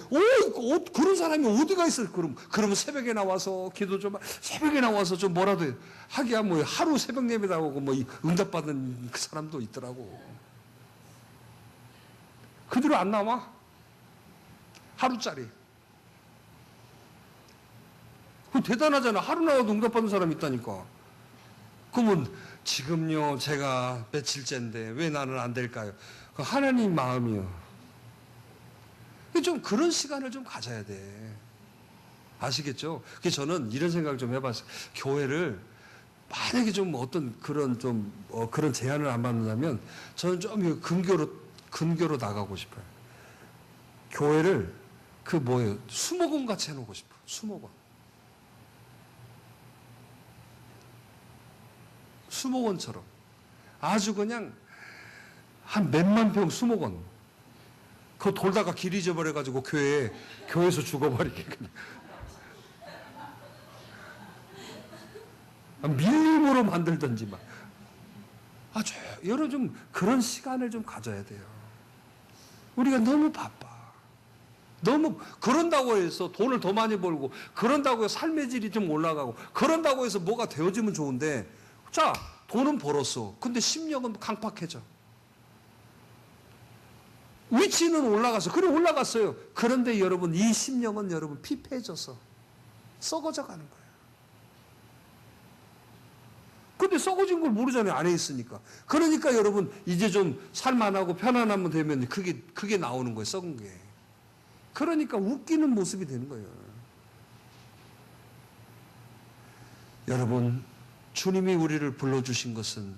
그런 사람이 어디가 있어요? 그러면 새벽에 나와서 기도 좀, 새벽에 나와서 좀 뭐라도 해. 하기야 뭐 하루 새벽 예배 나오고 뭐 응답받은 그 사람도 있더라고. 그 뒤로 안 나와? 하루짜리. 그 대단하잖아. 하루 나와도 응답받은 사람이 있다니까. 그러면 지금요 제가 며칠째인데 왜 나는 안 될까요? 그 하나님 마음이요. 좀 그런 시간을 좀 가져야 돼. 아시겠죠? 그래서 저는 이런 생각을 좀 해봤어요. 교회를 만약에 좀 어떤 그런 그런 제안을 안 받는다면 저는 좀 근교로 나가고 싶어요. 교회를 수목원 같이 해놓고 싶어요. 수목원. 수목원처럼 아주 그냥 한 몇만 평 수목원 그거 돌다가 길 잊어버려가지고 교회에서 죽어버리게 그냥 밀림으로 만들든지 막 아주 여러 좀 그런 시간을 좀 가져야 돼요. 우리가 너무 바빠. 너무 그런다고 해서 돈을 더 많이 벌고 그런다고 해서 삶의 질이 좀 올라가고 그런다고 해서 뭐가 되어지면 좋은데 자, 돈은 벌었어. 근데 심령은 강팍해져. 위치는 올라가서, 그래 올라갔어요. 그런데 여러분, 이 심령은 여러분 피폐해져서 썩어져 가는 거예요. 근데 썩어진 걸 모르잖아요. 안에 있으니까. 그러니까 여러분, 이제 좀 살만하고 편안하면 되면 그게 나오는 거예요. 썩은 게. 그러니까 웃기는 모습이 되는 거예요. 여러분, 주님이 우리를 불러주신 것은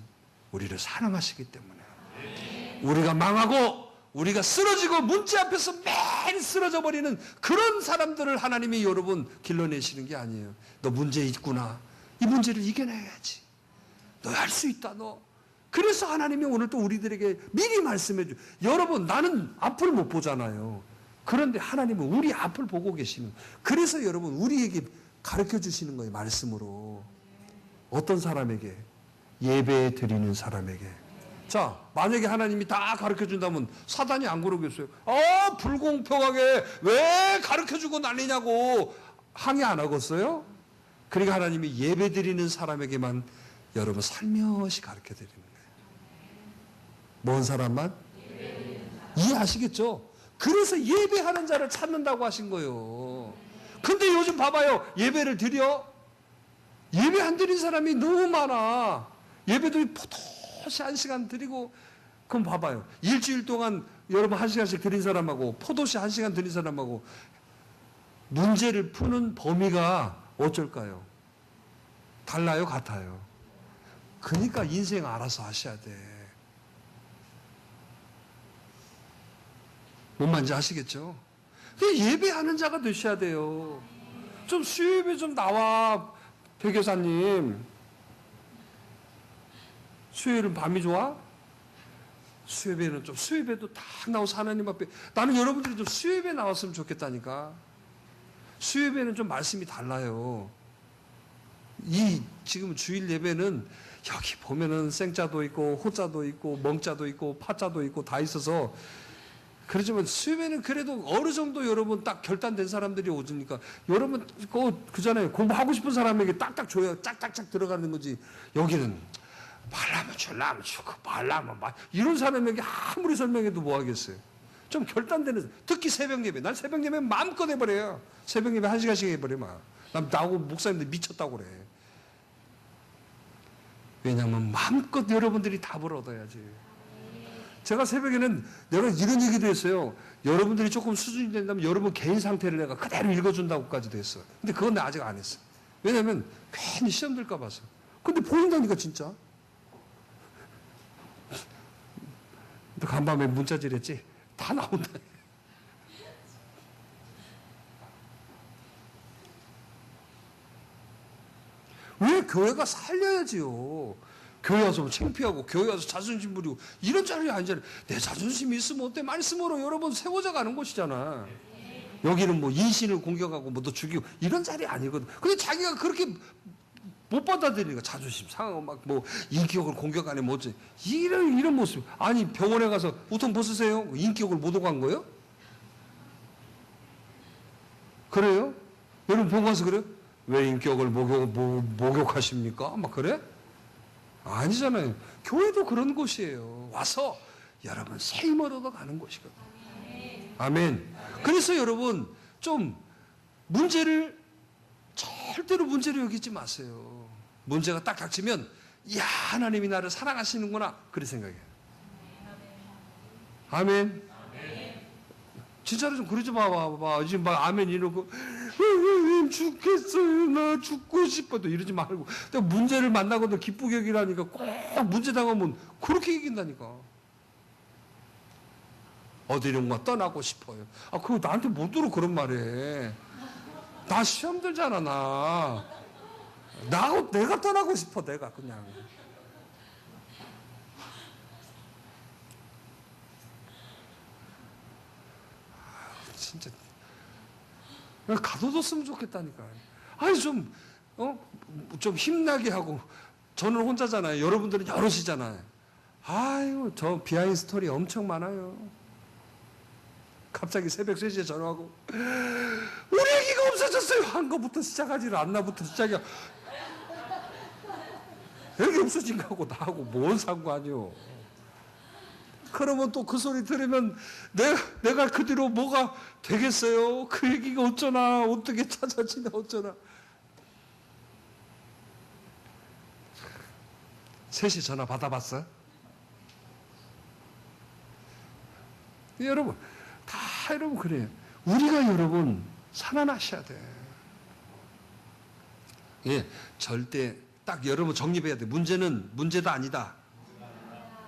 우리를 사랑하시기 때문에 우리가 망하고 우리가 쓰러지고 문제 앞에서 매일 쓰러져 버리는 그런 사람들을 하나님이 여러분 길러내시는 게 아니에요. 너 문제 있구나. 이 문제를 이겨내야지. 너 할 수 있다 너. 그래서 하나님이 오늘 또 우리들에게 미리 말씀해 줘. 여러분 나는 앞을 못 보잖아요. 그런데 하나님은 우리 앞을 보고 계시는. 그래서 여러분 우리에게 가르쳐 주시는 거예요. 말씀으로. 어떤 사람에게? 예배 드리는 사람에게. 자, 만약에 하나님이 다 가르쳐 준다면 사단이 안 그러겠어요. 불공평하게 왜 가르쳐 주고 난리냐고 항의 안 하겠어요? 그러니까 하나님이 예배 드리는 사람에게만 여러분 살며시 가르쳐 드리는 거예요. 뭔 사람만? 이해하시겠죠? 그래서 예배하는 자를 찾는다고 하신 거예요. 근데 요즘 봐봐요. 예배를 드려? 예배 안 드린 사람이 너무 많아. 예배도 포도시 1시간 드리고, 그럼 봐봐요. 일주일 동안 여러분 1시간씩 드린 사람하고, 포도시 1시간 드린 사람하고, 문제를 푸는 범위가 어쩔까요? 달라요? 같아요? 그러니까 인생 알아서 하셔야 돼. 뭔 말인지 아시겠죠? 예배하는 자가 되셔야 돼요. 좀 수요예배 좀 나와. 대교사님, 수요일은 밤이 좋아? 수요예배는 좀, 수요예배도 딱 나와서 하나님 앞에, 나는 여러분들이 좀 수요예배 나왔으면 좋겠다니까. 수요예배는 좀 말씀이 달라요. 지금 주일 예배는 여기 보면은 생자도 있고, 호자도 있고, 멍자도 있고, 파자도 있고, 다 있어서, 그렇지만 수요예배는 그래도 어느 정도 여러분 딱 결단된 사람들이 오니까 여러분 그잖아요. 공부하고 싶은 사람에게 딱딱 줘야 짝짝짝 들어가는 거지. 여기는 말라면 줄라면 주고 말라면 말 이런 사람에게 아무리 설명해도 뭐 하겠어요. 좀 결단되는, 특히 새벽 예배. 난 새벽 예배 마음껏 해버려요. 새벽 예배 1시간씩 해버려, 막. 난 나하고 목사님들 미쳤다고 그래. 왜냐하면 마음껏 여러분들이 답을 얻어야지. 제가 새벽에는 내가 이런 얘기도 했어요. 여러분들이 조금 수준이 된다면 여러분 개인 상태를 내가 그대로 읽어준다고까지도 했어. 근데 그건 내가 아직 안 했어. 왜냐면 괜히 시험 들까 봐서. 근데 보인다니까 진짜. 너 간밤에 문자질 했지? 다 나온다. 왜 교회가 살려야지요. 교회 와서 창피하고 교회 와서 자존심 부리고 이런 자리 아니잖아요. 내 자존심이 있으면 어때? 말씀으로 여러분 세워져 가는 곳이잖아. 여기는 뭐 인신을 공격하고 뭐 너 죽이고 이런 자리 아니거든. 근데 자기가 그렇게 못 받아들이니까 자존심 상하고 막 뭐 인격을 공격하네 뭐지 이런 모습. 아니 병원에 가서 우통 벗으세요. 인격을 못 오간 거예요? 그래요? 여러분 병원 가서 그래요? 왜 인격을 목욕하십니까? 막 그래? 아니잖아요. 교회도 그런 곳이에요. 와서 여러분 새 힘을 얻어 가는 곳이거든요. 아멘. 그래서 여러분 좀 문제를 절대로 문제로 여기지 마세요. 문제가 딱 닥치면 야 하나님이 나를 사랑하시는구나 그렇게 생각해요. 아멘. 진짜로 좀 그러지 마. 지금 막 아멘 이러고 죽겠어요. 나 죽고 싶어도 이러지 말고. 문제를 만나고도 기쁘게 여기라니까 꼭 문제 당하면 그렇게 이긴다니까. 어디론가 떠나고 싶어요. 아 그거 나한테 못 들어 그런 말해. 나 시험 들잖아 나. 내가 떠나고 싶어 내가 그냥. 진짜 가둬뒀으면 좋겠다니까. 아니 좀 힘나게 하고. 저는 혼자잖아요. 여러분들은 여럿이잖아요. 아유 저 비하인드 스토리 엄청 많아요. 갑자기 새벽 3시에 전화하고 우리 애기가 없어졌어요 한 거부터 시작하지 않나부터 시작이야. 애기 없어진 거하고 나하고 뭔 상관이요. 그러면 또 그 소리 들으면 내가 그 뒤로 뭐가 되겠어요? 그 얘기가 어쩌나 어떻게 찾아지나 어쩌나. 3시 전화 받아봤어? 여러분 다 여러분 그래요. 우리가 여러분 살아나셔야 돼. 예, 절대 딱 여러분 정립해야 돼. 문제는 문제다 아니다.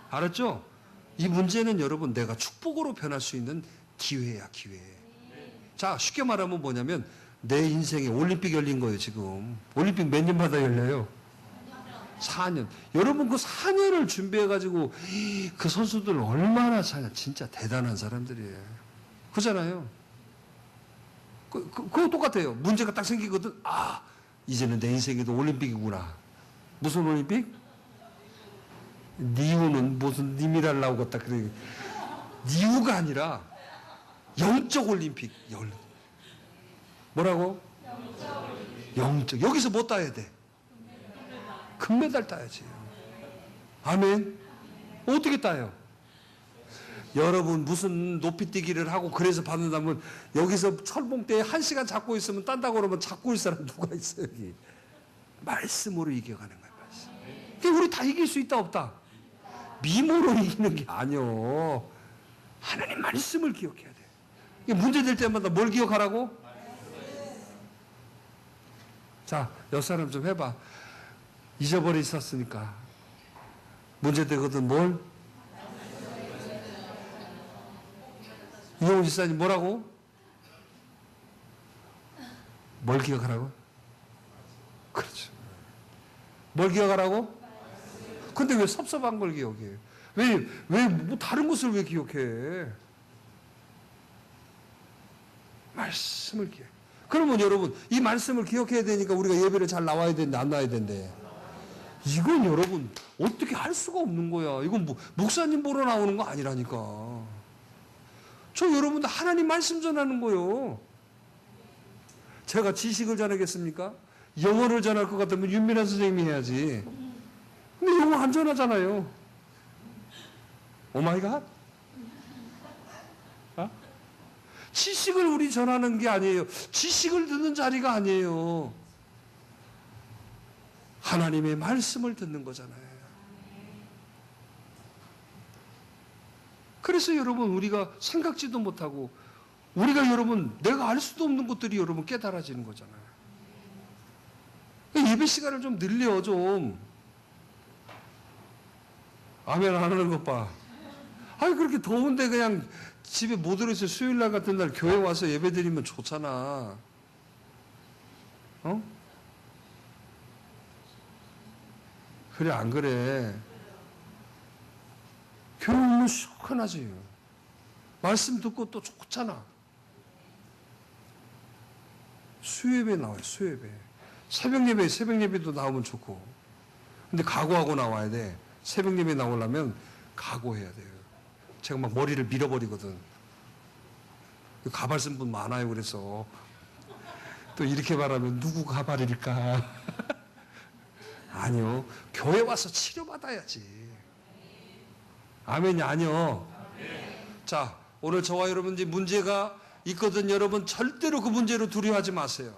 알았죠? 이 문제는 여러분 내가 축복으로 변할 수 있는 기회야 기회. 자 쉽게 말하면 뭐냐면 내 인생에 올림픽 열린 거예요 지금. 올림픽 몇 년마다 열려요? 4년. 여러분 그 4년을 준비해가지고 그 선수들 얼마나 진짜 대단한 사람들이에요. 그잖아요. 그거 똑같아요. 문제가 딱 생기거든. 아 이제는 내 인생에도 올림픽이구나. 무슨 올림픽? 니우는 무슨 니미랄 나오겠다. 그래. 니우가 아니라 영적 올림픽. 뭐라고? 영적. 여기서 뭐 따야 돼? 금메달 따야지. 아멘. 어떻게 따요? 여러분 무슨 높이뛰기를 하고 그래서 받는다면 여기서 철봉대에 1시간 잡고 있으면 딴다고 그러면 잡고 있을 사람 누가 있어요 여기. 말씀으로 이겨가는 거야. 말씀. 그러니까 우리 다 이길 수 있다 없다? 미모로 이기는 게 아니요. 하나님 말씀을 기억해야 돼. 문제될 때마다 뭘 기억하라고? 자, 옆 사람 좀 해봐. 잊어버려 있었으니까. 문제되거든 뭘? 이용훈 지사님 뭐라고? 뭘 기억하라고? 그렇죠. 뭘 기억하라고? 근데 왜 섭섭한 걸 기억해? 뭐 다른 것을 왜 기억해? 말씀을 기억해. 그러면 여러분, 이 말씀을 기억해야 되니까 우리가 예배를 잘 나와야 되는데, 안 나와야 되는데. 이건 여러분, 어떻게 할 수가 없는 거야. 이건 뭐, 목사님 보러 나오는 거 아니라니까. 저 여러분들 하나님 말씀 전하는 거요. 제가 지식을 전하겠습니까? 영어를 전할 것 같으면 윤미란 선생님이 해야지. 근데 영어 안 전하잖아요. 오 마이 갓. 어? 지식을 우리 전하는 게 아니에요. 지식을 듣는 자리가 아니에요. 하나님의 말씀을 듣는 거잖아요. 그래서 여러분 우리가 생각지도 못하고 우리가 여러분 내가 알 수도 없는 것들이 여러분 깨달아지는 거잖아요. 예배 시간을 좀 늘려 좀. 아멘 안 하는 것 봐. 아니 그렇게 더운데 그냥 집에 못 들어있어. 수요일 날 같은 날 교회 와서 예배 드리면 좋잖아. 어? 그래 안 그래? 교회 오면 시원하지. 말씀 듣고 또 좋잖아. 수요예배 나와요. 수요예배. 새벽 예배도 나오면 좋고. 근데 각오하고 나와야 돼. 새벽 예배 나오려면 각오해야 돼요. 제가 막 머리를 밀어버리거든. 가발 쓴 분 많아요. 그래서 또 이렇게 말하면 누구 가발일까? 아니요. 교회 와서 치료받아야지. 아멘이 아니요. 자, 오늘 저와 여러분들이 문제가 있거든. 여러분 절대로 그 문제로 두려워하지 마세요.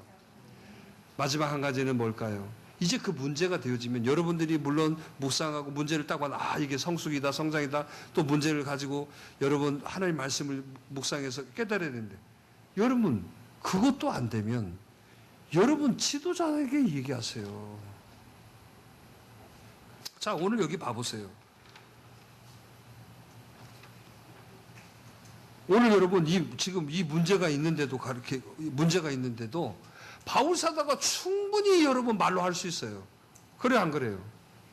마지막 한 가지는 뭘까요? 이제 그 문제가 되어지면 여러분들이 물론 묵상하고 문제를 딱 봐도 이게 성숙이다 성장이다 또 문제를 가지고 여러분 하나님 말씀을 묵상해서 깨달아야 되는데 여러분 그것도 안 되면 여러분 지도자에게 얘기하세요. 자, 오늘 여기 봐보세요. 오늘 여러분 지금 이 문제가 있는데도 그렇게 문제가 있는데도 바울 사도가 충분히 여러분 말로 할 수 있어요. 그래 안 그래요?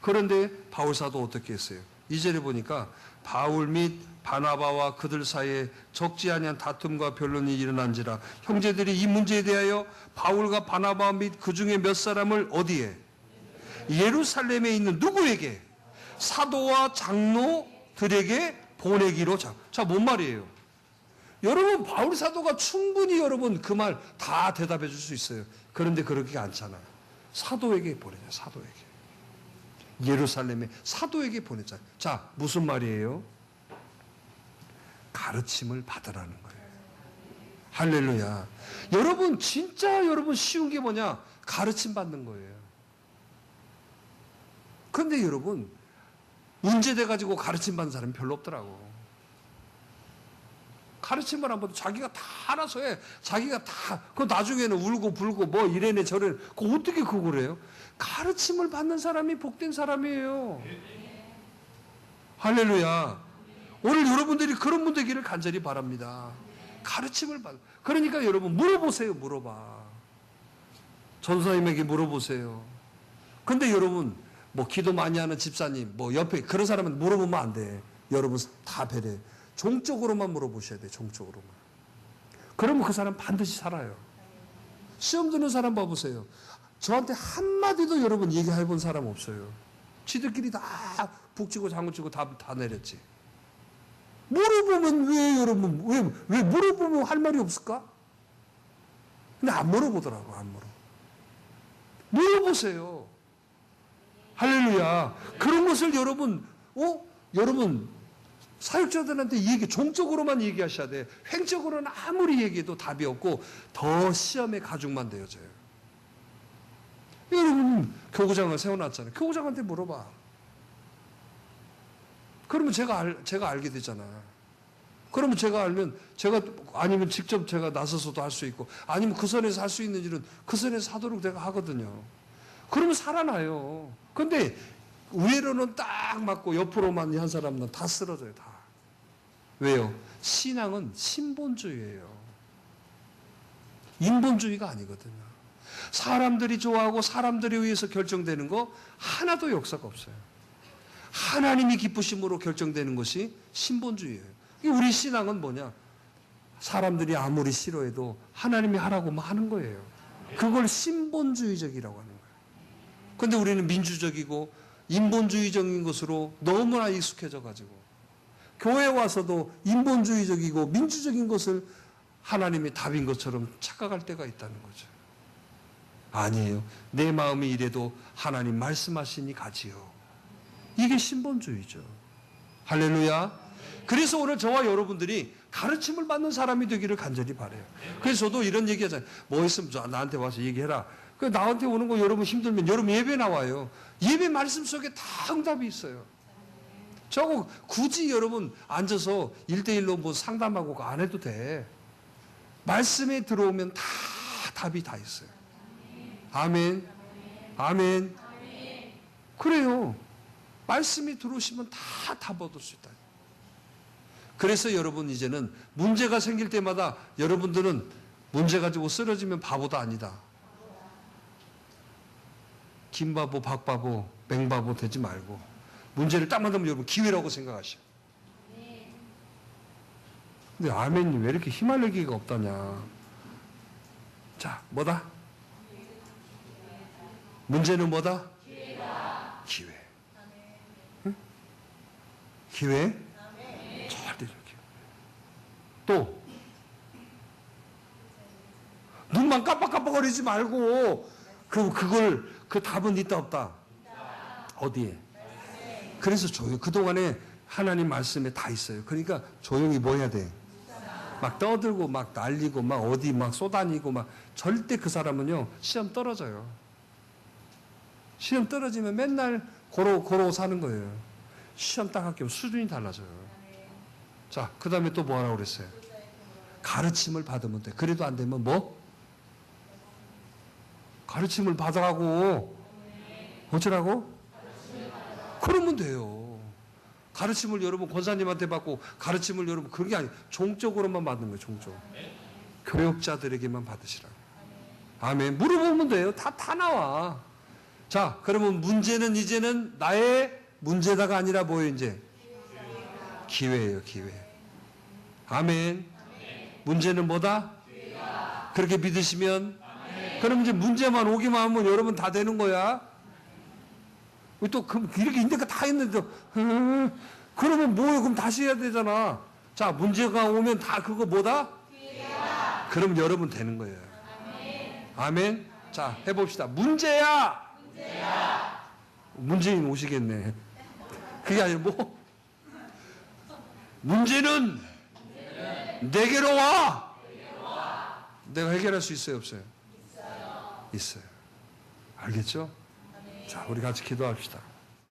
그런데 바울 사도 어떻게 했어요? 2절에 보니까 바울 및 바나바와 그들 사이에 적지 아니한 다툼과 변론이 일어난지라 형제들이 이 문제에 대하여 바울과 바나바 및 그 중에 몇 사람을 어디에? 예루살렘에 있는 누구에게? 사도와 장로들에게 보내기로. 자, 뭔 말이에요? 여러분 바울 사도가 충분히 여러분 그 말 다 대답해 줄 수 있어요. 그런데 그렇게 않잖아. 사도에게 보내자. 사도에게. 예루살렘에 사도에게 보내자. 자, 무슨 말이에요? 가르침을 받으라는 거예요. 할렐루야. 여러분 진짜 여러분 쉬운 게 뭐냐? 가르침 받는 거예요. 그런데 여러분 문제돼 가지고 가르침 받는 사람이 별로 없더라고. 가르침을 안 받고 자기가 다 알아서 해. 자기가 다. 그 나중에는 울고 불고 뭐 이래네 저래. 그 어떻게 그걸 해요? 가르침을 받는 사람이 복된 사람이에요. 할렐루야. 오늘 여러분들이 그런 분 되기를 간절히 바랍니다. 가르침을 받. 그러니까 여러분 물어보세요. 물어봐. 전도사님에게 물어보세요. 근데 여러분 뭐 기도 많이 하는 집사님 뭐 옆에 그런 사람은 물어보면 안 돼. 여러분 다 배려. 종적으로만 물어보셔야 돼요. 종적으로만. 그러면 그 사람 반드시 살아요. 시험 드는 사람 봐보세요. 저한테 한마디도 여러분 얘기해 본 사람 없어요. 지들끼리 다 북치고 장구치고 다 내렸지. 물어보면 왜 여러분 왜 물어보면 할 말이 없을까? 근데 안 물어보더라고. 안 물어보세요. 할렐루야. 그런 것을 여러분 여러분 사역자들한테 얘기, 종적으로만 얘기하셔야 돼. 횡적으로는 아무리 얘기해도 답이 없고 더 시험의 가죽만 되어져요. 여러분 교구장을 세워놨잖아요. 교구장한테 물어봐. 그러면 제가 알게 되잖아. 그러면 제가 알면 아니면 직접 제가 나서서도 할 수 있고 아니면 그 선에서 할 수 있는 일은 그 선에서 하도록 내가 하거든요. 그러면 살아나요. 근데 위로는 딱 맞고 옆으로만 한 사람은 다 쓰러져요. 다. 왜요? 신앙은 신본주의예요. 인본주의가 아니거든요. 사람들이 좋아하고 사람들에 의해서 결정되는 거 하나도 역사가 없어요. 하나님이 기쁘심으로 결정되는 것이 신본주의예요. 우리 신앙은 뭐냐? 사람들이 아무리 싫어해도 하나님이 하라고만 하는 거예요. 그걸 신본주의적이라고 하는 거예요. 그런데 우리는 민주적이고 인본주의적인 것으로 너무나 익숙해져 가지고 교회 와서도 인본주의적이고 민주적인 것을 하나님의 답인 것처럼 착각할 때가 있다는 거죠. 아니에요. 내 마음이 이래도 하나님 말씀하시니 가지요. 이게 신본주의죠. 할렐루야. 그래서 오늘 저와 여러분들이 가르침을 받는 사람이 되기를 간절히 바라요. 그래서 저도 이런 얘기 하잖아요. 뭐 있으면 나한테 와서 얘기해라. 그 나한테 오는 거 여러분 힘들면 여러분 예배 나와요. 예배 말씀 속에 다 응답이 있어요. 저거 굳이 여러분 앉아서 1대1로 뭐 상담하고 안 해도 돼. 말씀에 들어오면 다 답이 다 있어요. 아멘. 아멘. 그래요. 말씀이 들어오시면 다 답 얻을 수 있다. 그래서 여러분 이제는 문제가 생길 때마다 여러분들은 문제 가지고 쓰러지면 바보도 아니다. 김바보, 박바보, 맹바보 되지 말고 문제를 딱 만나면 여러분 기회라고 생각하셔. 근데 아멘이 왜 이렇게 희말리기가 없다냐. 자, 뭐다? 문제는 뭐다? 기회. 응? 기회? 절대 기회. 또 눈만 깜빡깜빡거리지 말고 그 답은 있다 없다? 어디에? 그래서 조용히 그동안에 하나님 말씀에 다 있어요. 그러니까 조용히 뭐 해야 돼? 막 떠들고 막 날리고 막 어디 막 쏘다니고 막 절대 그 사람은요 시험 떨어져요. 시험 떨어지면 맨날 고로 사는 거예요. 시험 딱 합격하면 수준이 달라져요. 자, 그 다음에 또 뭐 하라고 그랬어요? 가르침을 받으면 돼. 그래도 안 되면 뭐? 가르침을 받으라고. 어쩌라고? 그러면 돼요. 가르침을 여러분 권사님한테 받고 가르침을 여러분 그런 게 아니에요. 종적으로만 받는 거예요. 종적. 교역자들에게만 받으시라고. 아멘. 물어보면 돼요. 다 나와. 자, 그러면 문제는 이제는 나의 문제다가 아니라 뭐예요 이제? 기회예요. 기회. 아멘. 문제는 뭐다? 그렇게 믿으시면 그럼 이제 문제만 오기만 하면 여러분 다 되는 거야. 또 이렇게 있는데 다 했는데 그러면 뭐예요? 그럼 다시 해야 되잖아. 자, 문제가 오면 다 그거 뭐다? 그럼 여러분 되는 거예요. 아멘. 자, 해봅시다. 문제야. 문재인 오시겠네. 그게 아니라 뭐? 문제는 내게로 와. 내가 해결할 수 있어요, 없어요? 있어요. 알겠죠? 자, 우리 같이 기도합시다.